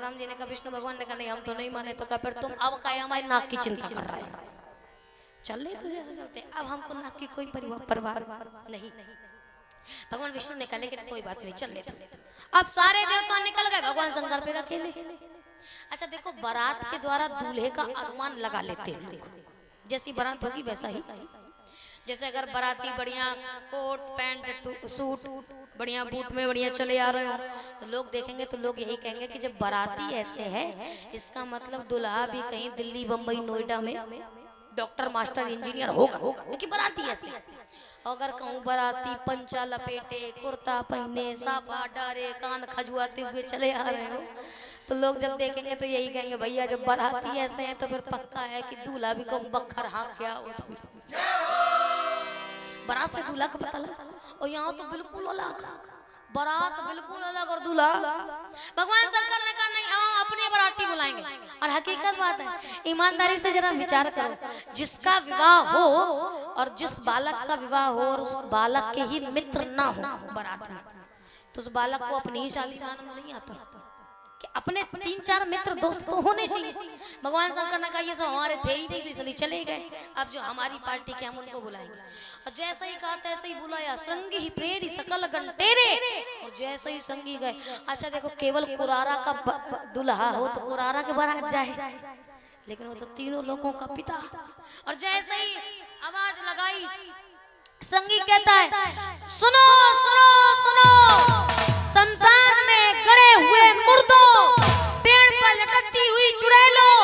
राम जी ने कहा, विष्णु भगवान ने कहा नहीं हम तो नहीं माने। तो कहा फिर तुम अब क्या हमारी नाक की चिंता कर रहे हो, चल ले तो जैसे चलते, अब हमको नाक की कोई परवाह नहीं। भगवान विष्णु ने कहा लेकिन कोई बात नहीं, चल ले। अब सारे देवता निकल गए, भगवान शंकर पे अकेले। अच्छा देखो, बारात के द्वारा दूल्हे का अनुमान लगा लेते हैं लोग, जैसी बारात होगी वैसा ही। जैसे अगर बाराती बढ़िया कोट पैंट सूट बढ़िया बूट में बढ़िया चले आ रहे हो तो लोग देखेंगे तो लोग यही कहेंगे कि जब बाराती ऐसे है इसका मतलब दुल्हा भी कहीं दिल्ली बम्बई नोएडा में डॉक्टर मास्टर इंजीनियर होगा, क्योंकि बाराती ऐसे। अगर कहूँ बाराती पंचा लपेटे कुर्ता पहने साफा डारे कान खजुआते हुए चले आ रहे हो तो लोग जब देखेंगे तो यही कहेंगे भैया जब बाराती ऐसे हैं तो फिर पक्का है कि दूल्हा भी कम बखर हाँ क्या हो। बारात से दूल्हा का पता लगा, और यहाँ तो बिल्कुल अलग, बारात बिल्कुल अलग और दूल्हा। भगवान शंकर ने कहा नहीं हम अपने बाराती बुलाएंगे। और हकीकत बात है, ईमानदारी से जरा विचार करो, जिसका विवाह हो और जिस बालक का विवाह हो और उस बालक के ही मित्र ना हो बारात में, तो उस बालक को अपनी ही शादी में आनंद नहीं आता कि अपने 3-4 मित्र दोस्त तो होने चाहिए। भगवान शंकर ने कहा ये सब हमारे थे ही नहीं तो इसलिए चले गए, अब जो हमारी पार्टी के हम उनको बुलाएंगे। और जैसे ही कहा तैसे ही बुलाया, श्रृंगी ही प्रेरी सकल गंटेरे, और जैसे ही श्रृंगी गए। अच्छा देखो, केवल कुरारा का दुल्हा हो तो कुरारा के बारात जाए, लेकिन वो तो तीनों लोगों का पिता। और जैसे ही आवाज लगाई श्रृंगी कहता है सुनो सुनो सुनो, शमशान में गड़े हुए मुर्दों, पेड़ पर लटकती हुई चुड़ैलों,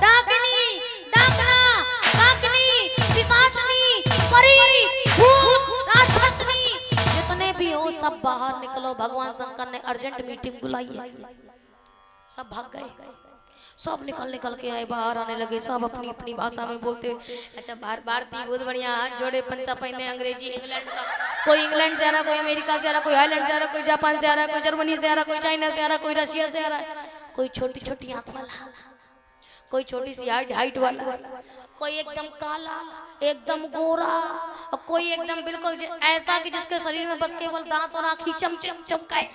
डाकनी डाकना काकनी पिशाचनी परी भूत राक्षसनी, जितने भी हो सब बाहर निकलो। भगवान शंकर ने अर्जेंट मीटिंग बुलाई है, सब भाग गए, सब निकल के आए, बाहर आने लगे, सब अपनी अपनी भाषा में बोलते हुए। अच्छा भारतीय बहुत बढ़िया हाथ जोड़े पंचा पहने, अंग्रेजी इंग्लैंड का, कोई इंग्लैंड से आ रहा, कोई अमेरिका से आ रहा, कोई आयरलैंड से आ रहा, कोई जापान से आ रहा, कोई जर्मनी से आ रहा, कोई चाइना से आ रहा, कोई रशिया से आ रहा है, कोई छोटी छोटी आंख वाला, कोई छोटी सी हाइट वाला, कोई एकदम काला एकदम गोरा, और कोई एकदम बिल्कुल ऐसा कि जिसके शरीर में बस केवल दांत और आंख ही चमकाए।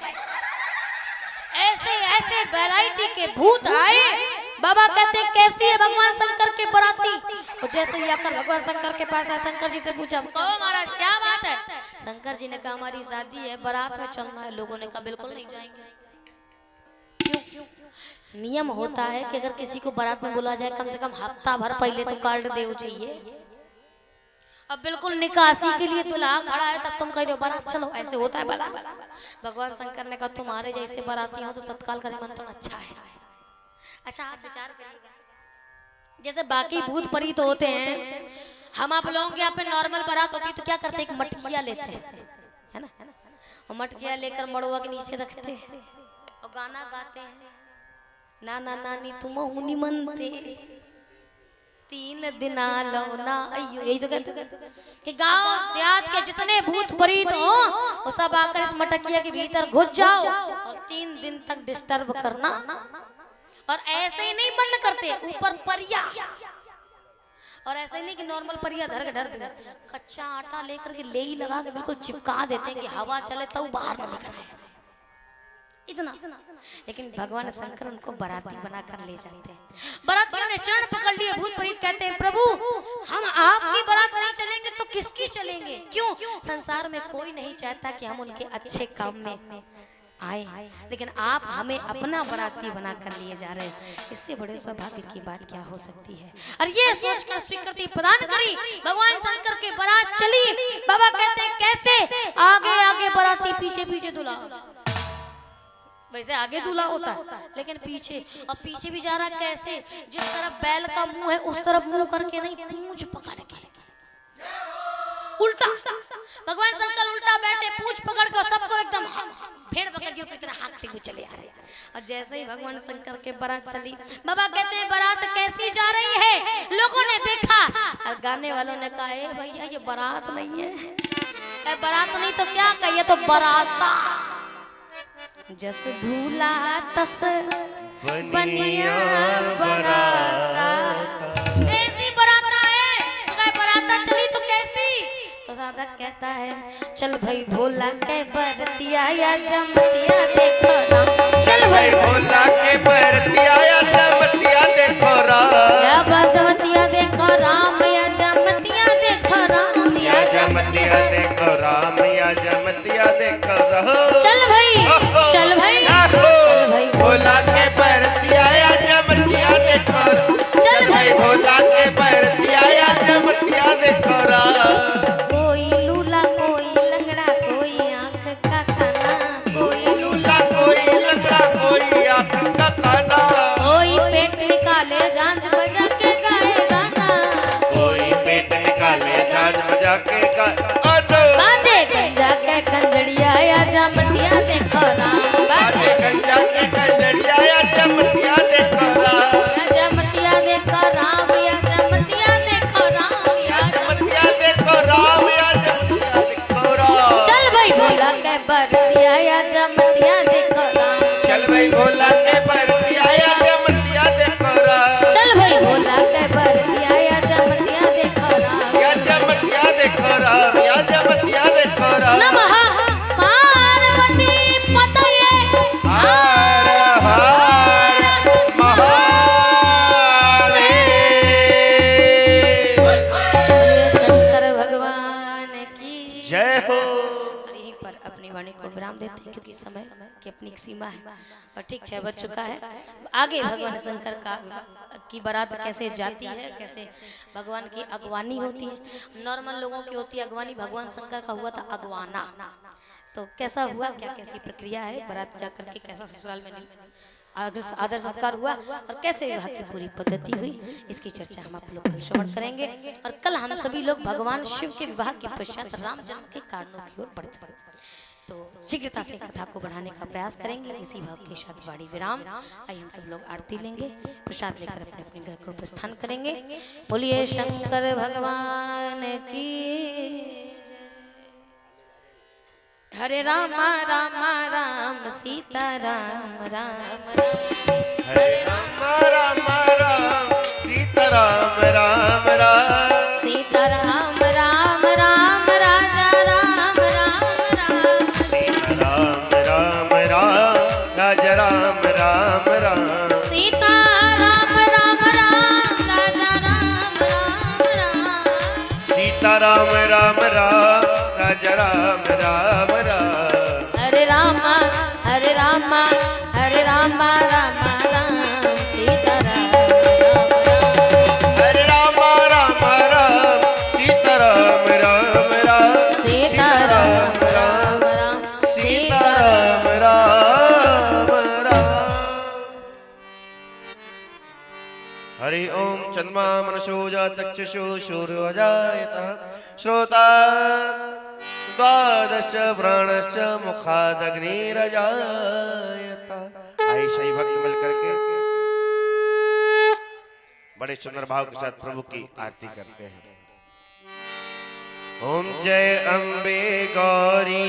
ऐसे ऐसे वैरायटी के भूत आए। बाबा कहते कैसी है भगवान शंकर के बराती? तो जैसे ही आकर भगवान शंकर के पास आया, शंकर जी से पूछा कहो महाराज क्या बात है? शंकर जी ने कहा हमारी शादी है, बारात में चलना है। लोगों ने कहा बिल्कुल नहीं जाएंगे। क्यों? नियम होता है कि अगर किसी को बारात में बुला जाए कम से कम हफ्ता भर पहले तो कार्ड देना चाहिए। अब बिल्कुल निकासी के लिए दुल्हा खड़ा है तब तुम कह रहे हो बारात चलो, ऐसे होता है भला? भगवान शंकर ने कहा तुम्हारे जैसे बाराती हो तो तत्काल का निमंत्रण अच्छा है। अच्छा आप विचार करिएगा, जैसे बाकी भूत परी तो होते हैं, हम आप लोगों के यहाँ पे नॉर्मल बारात होती है तो क्या करते हैं, एक मटकिया लेते हैं, है ना, और मटकिया लेकर मड़वा के नीचे रखते हैं और गाना गाते हैं, नाना नानी तुम हुनी मनते 3 दिन लौना अयो। यही तो कहते कि गांव देहात के जितने भूत प्रेत हो वो सब आकर इस मटकिया के भीतर घुस जाओ और 3 दिन तक डिस्टर्ब करना। और ऐसे ही नहीं बंद करते, ऊपर परिया, और ऐसे ही नहीं कि नॉर्मल परिया धर के कच्चा आटा लेकर के ले ही लगा के बिल्कुल चिपका देते हैं कि हवा चले तो बाहर न निकले, इतना। लेकिन भगवान शंकर उनको बाराती बनाकर ले जाते हैं। बारातियों ने चरण पकड़ लिए, भूत प्रेत कहते हैं प्रभु हम आपकी बारात नहीं चलेंगे तो किसकी चलेंगे? क्यों? संसार में कोई नहीं चाहता कि हम उनके अच्छे काम में आए, लेकिन आप हमें अपना बाराती बनाकर लिए जा रहे हैं, इससे बड़े सौभाग्य की बात क्या हो सकती है? और ये सोचकर स्वीकृति प्रदान करी, भगवान शंकर के बारात चली। बाबा कहते हैं कैसे? आगे आगे बाराती, पीछे पीछे दूल्हा। वैसे आगे दूल्हा होता है लेकिन पीछे, और पीछे भी जा रहा कैसे? जिस तरफ बैल का मुंह है उस तरफ मुंह करके नहीं, पूंछ पकड़ के उल्टा। भगवान शंकर उल्टा बैठे, पूंछ पकड़ के सबको एकदम भेड़ पकड़ के कितना हाँकते हुए चले आ रहे हैं। और जैसे ही भगवान शंकर के बारात चली, बाबा कहते हैं बारात कैसी जा रही है? लोगों ने देखा और गाने वालों ने कहा भैया ये बारात नहीं है, कहे बारात नहीं तो क्या कहिए तो बराता। जस धूला तस बनिया बराता। ऐसी बराता है तो कहे बराता चली तो कैसी, तो साधक कहता है चल भाई भोला के बरतिया या जमतिया देखो राम। चल भाई भोला के बरतिया या जमतिया देखो राम। या जमतिया देखो राम या जमतिया देखो राम या जमतिया देखो राम या जमतिया देखो राम। चल भाई चल भाई चल भाई भोला के बरतिया या जमतिया देखो राम। चल भाई भोला के बरतिया या जमतिया देखो राम। कोई लूला कोई लंगड़ा कोई आंख का खाना, कोई लूला कोई लंगड़ा कोई आंख का खाना। कोई पेट निकाले झांझ बजा के गाए गाना। कोई पेट निकाले झांझ बजा के गाए बाजे गंजा के कंजड़िया या जमतिया देखो राम। बाजे गंजा के कंजड़िया या जमतिया देखो राम। या जमतिया देखो राम या जमतिया देखो राम या जमतिया देखो राम या जमतिया देखो राम। चल भाई भोला के बरतिया या जमतिया देखो राम। चल भाई भोला के बरतिया या जमतिया देखो राम। चल भाई भोला के बरतिया या जमतिया देखो राम। या जमतिया देखो राम या जमतिया देखो राम। नमः पार्वती पतये हर हर महादेव। शंकर भगवान की जय हो। और यहीं पर अपनी वाणी को विराम देते हैं क्योंकि समय की अपनी एक सीमा है और ठीक 6 बज चुका है। आगे भगवान शंकर की बारात कैसे जाती है, कैसे भगवान की अगवानी होती है। नॉर्मल लोगों की होती है अगवानी, भगवान शंकर का हुआ था अगवाना। तो कैसा हुआ, क्या कैसी प्रक्रिया है, बारात जाकर के कैसा ससुराल में आदर सत्कार हुआ और कैसे विवाह की पूरी पद्धति हुई, इसकी चर्चा हम आप लोग कल श्रवण करेंगे। और कल हम सभी लोग भगवान शिव के विवाह के पश्चात राम जन्म के कारणों की ओर बढ़ते हैं। तो शीघ्रता से कथा को बढ़ाने का प्रयास करेंगे। इसी भाव के साथ वाणी विराम। आइए हम सब लोग आरती लेंगे, प्रसाद लेकर अपने अपने घर को प्रस्थान करेंगे। बोलिए शंकर भगवान की जय। हरे राम राम राम सीता राम राम राम। हरे राम राम राम सीता राम राम राम। सीता राम राम राम राजा राम राम राम। सीता राम राम राम राजा राम राम राम। सीता राम राम राम राजा राम राम राम। सीता राम राम राम राजा राम राम राम। हरे रामा हरे रामा राम राम सीता राम राम राम। हरे राम राम राम सीता राम राम राम। सीता राम राम राम सीता राम राम राम। हरि ओम चंद्रमा मनसो जातक्षुषु सूर्योजायतः श्रोता द्वादश प्राणश्च मुखादग्निरजायत। आई सही भक्त मिलकर के बड़े सुंदर भाव के साथ प्रभु की आरती करते हैं। ओम जय अम्बे गौरी।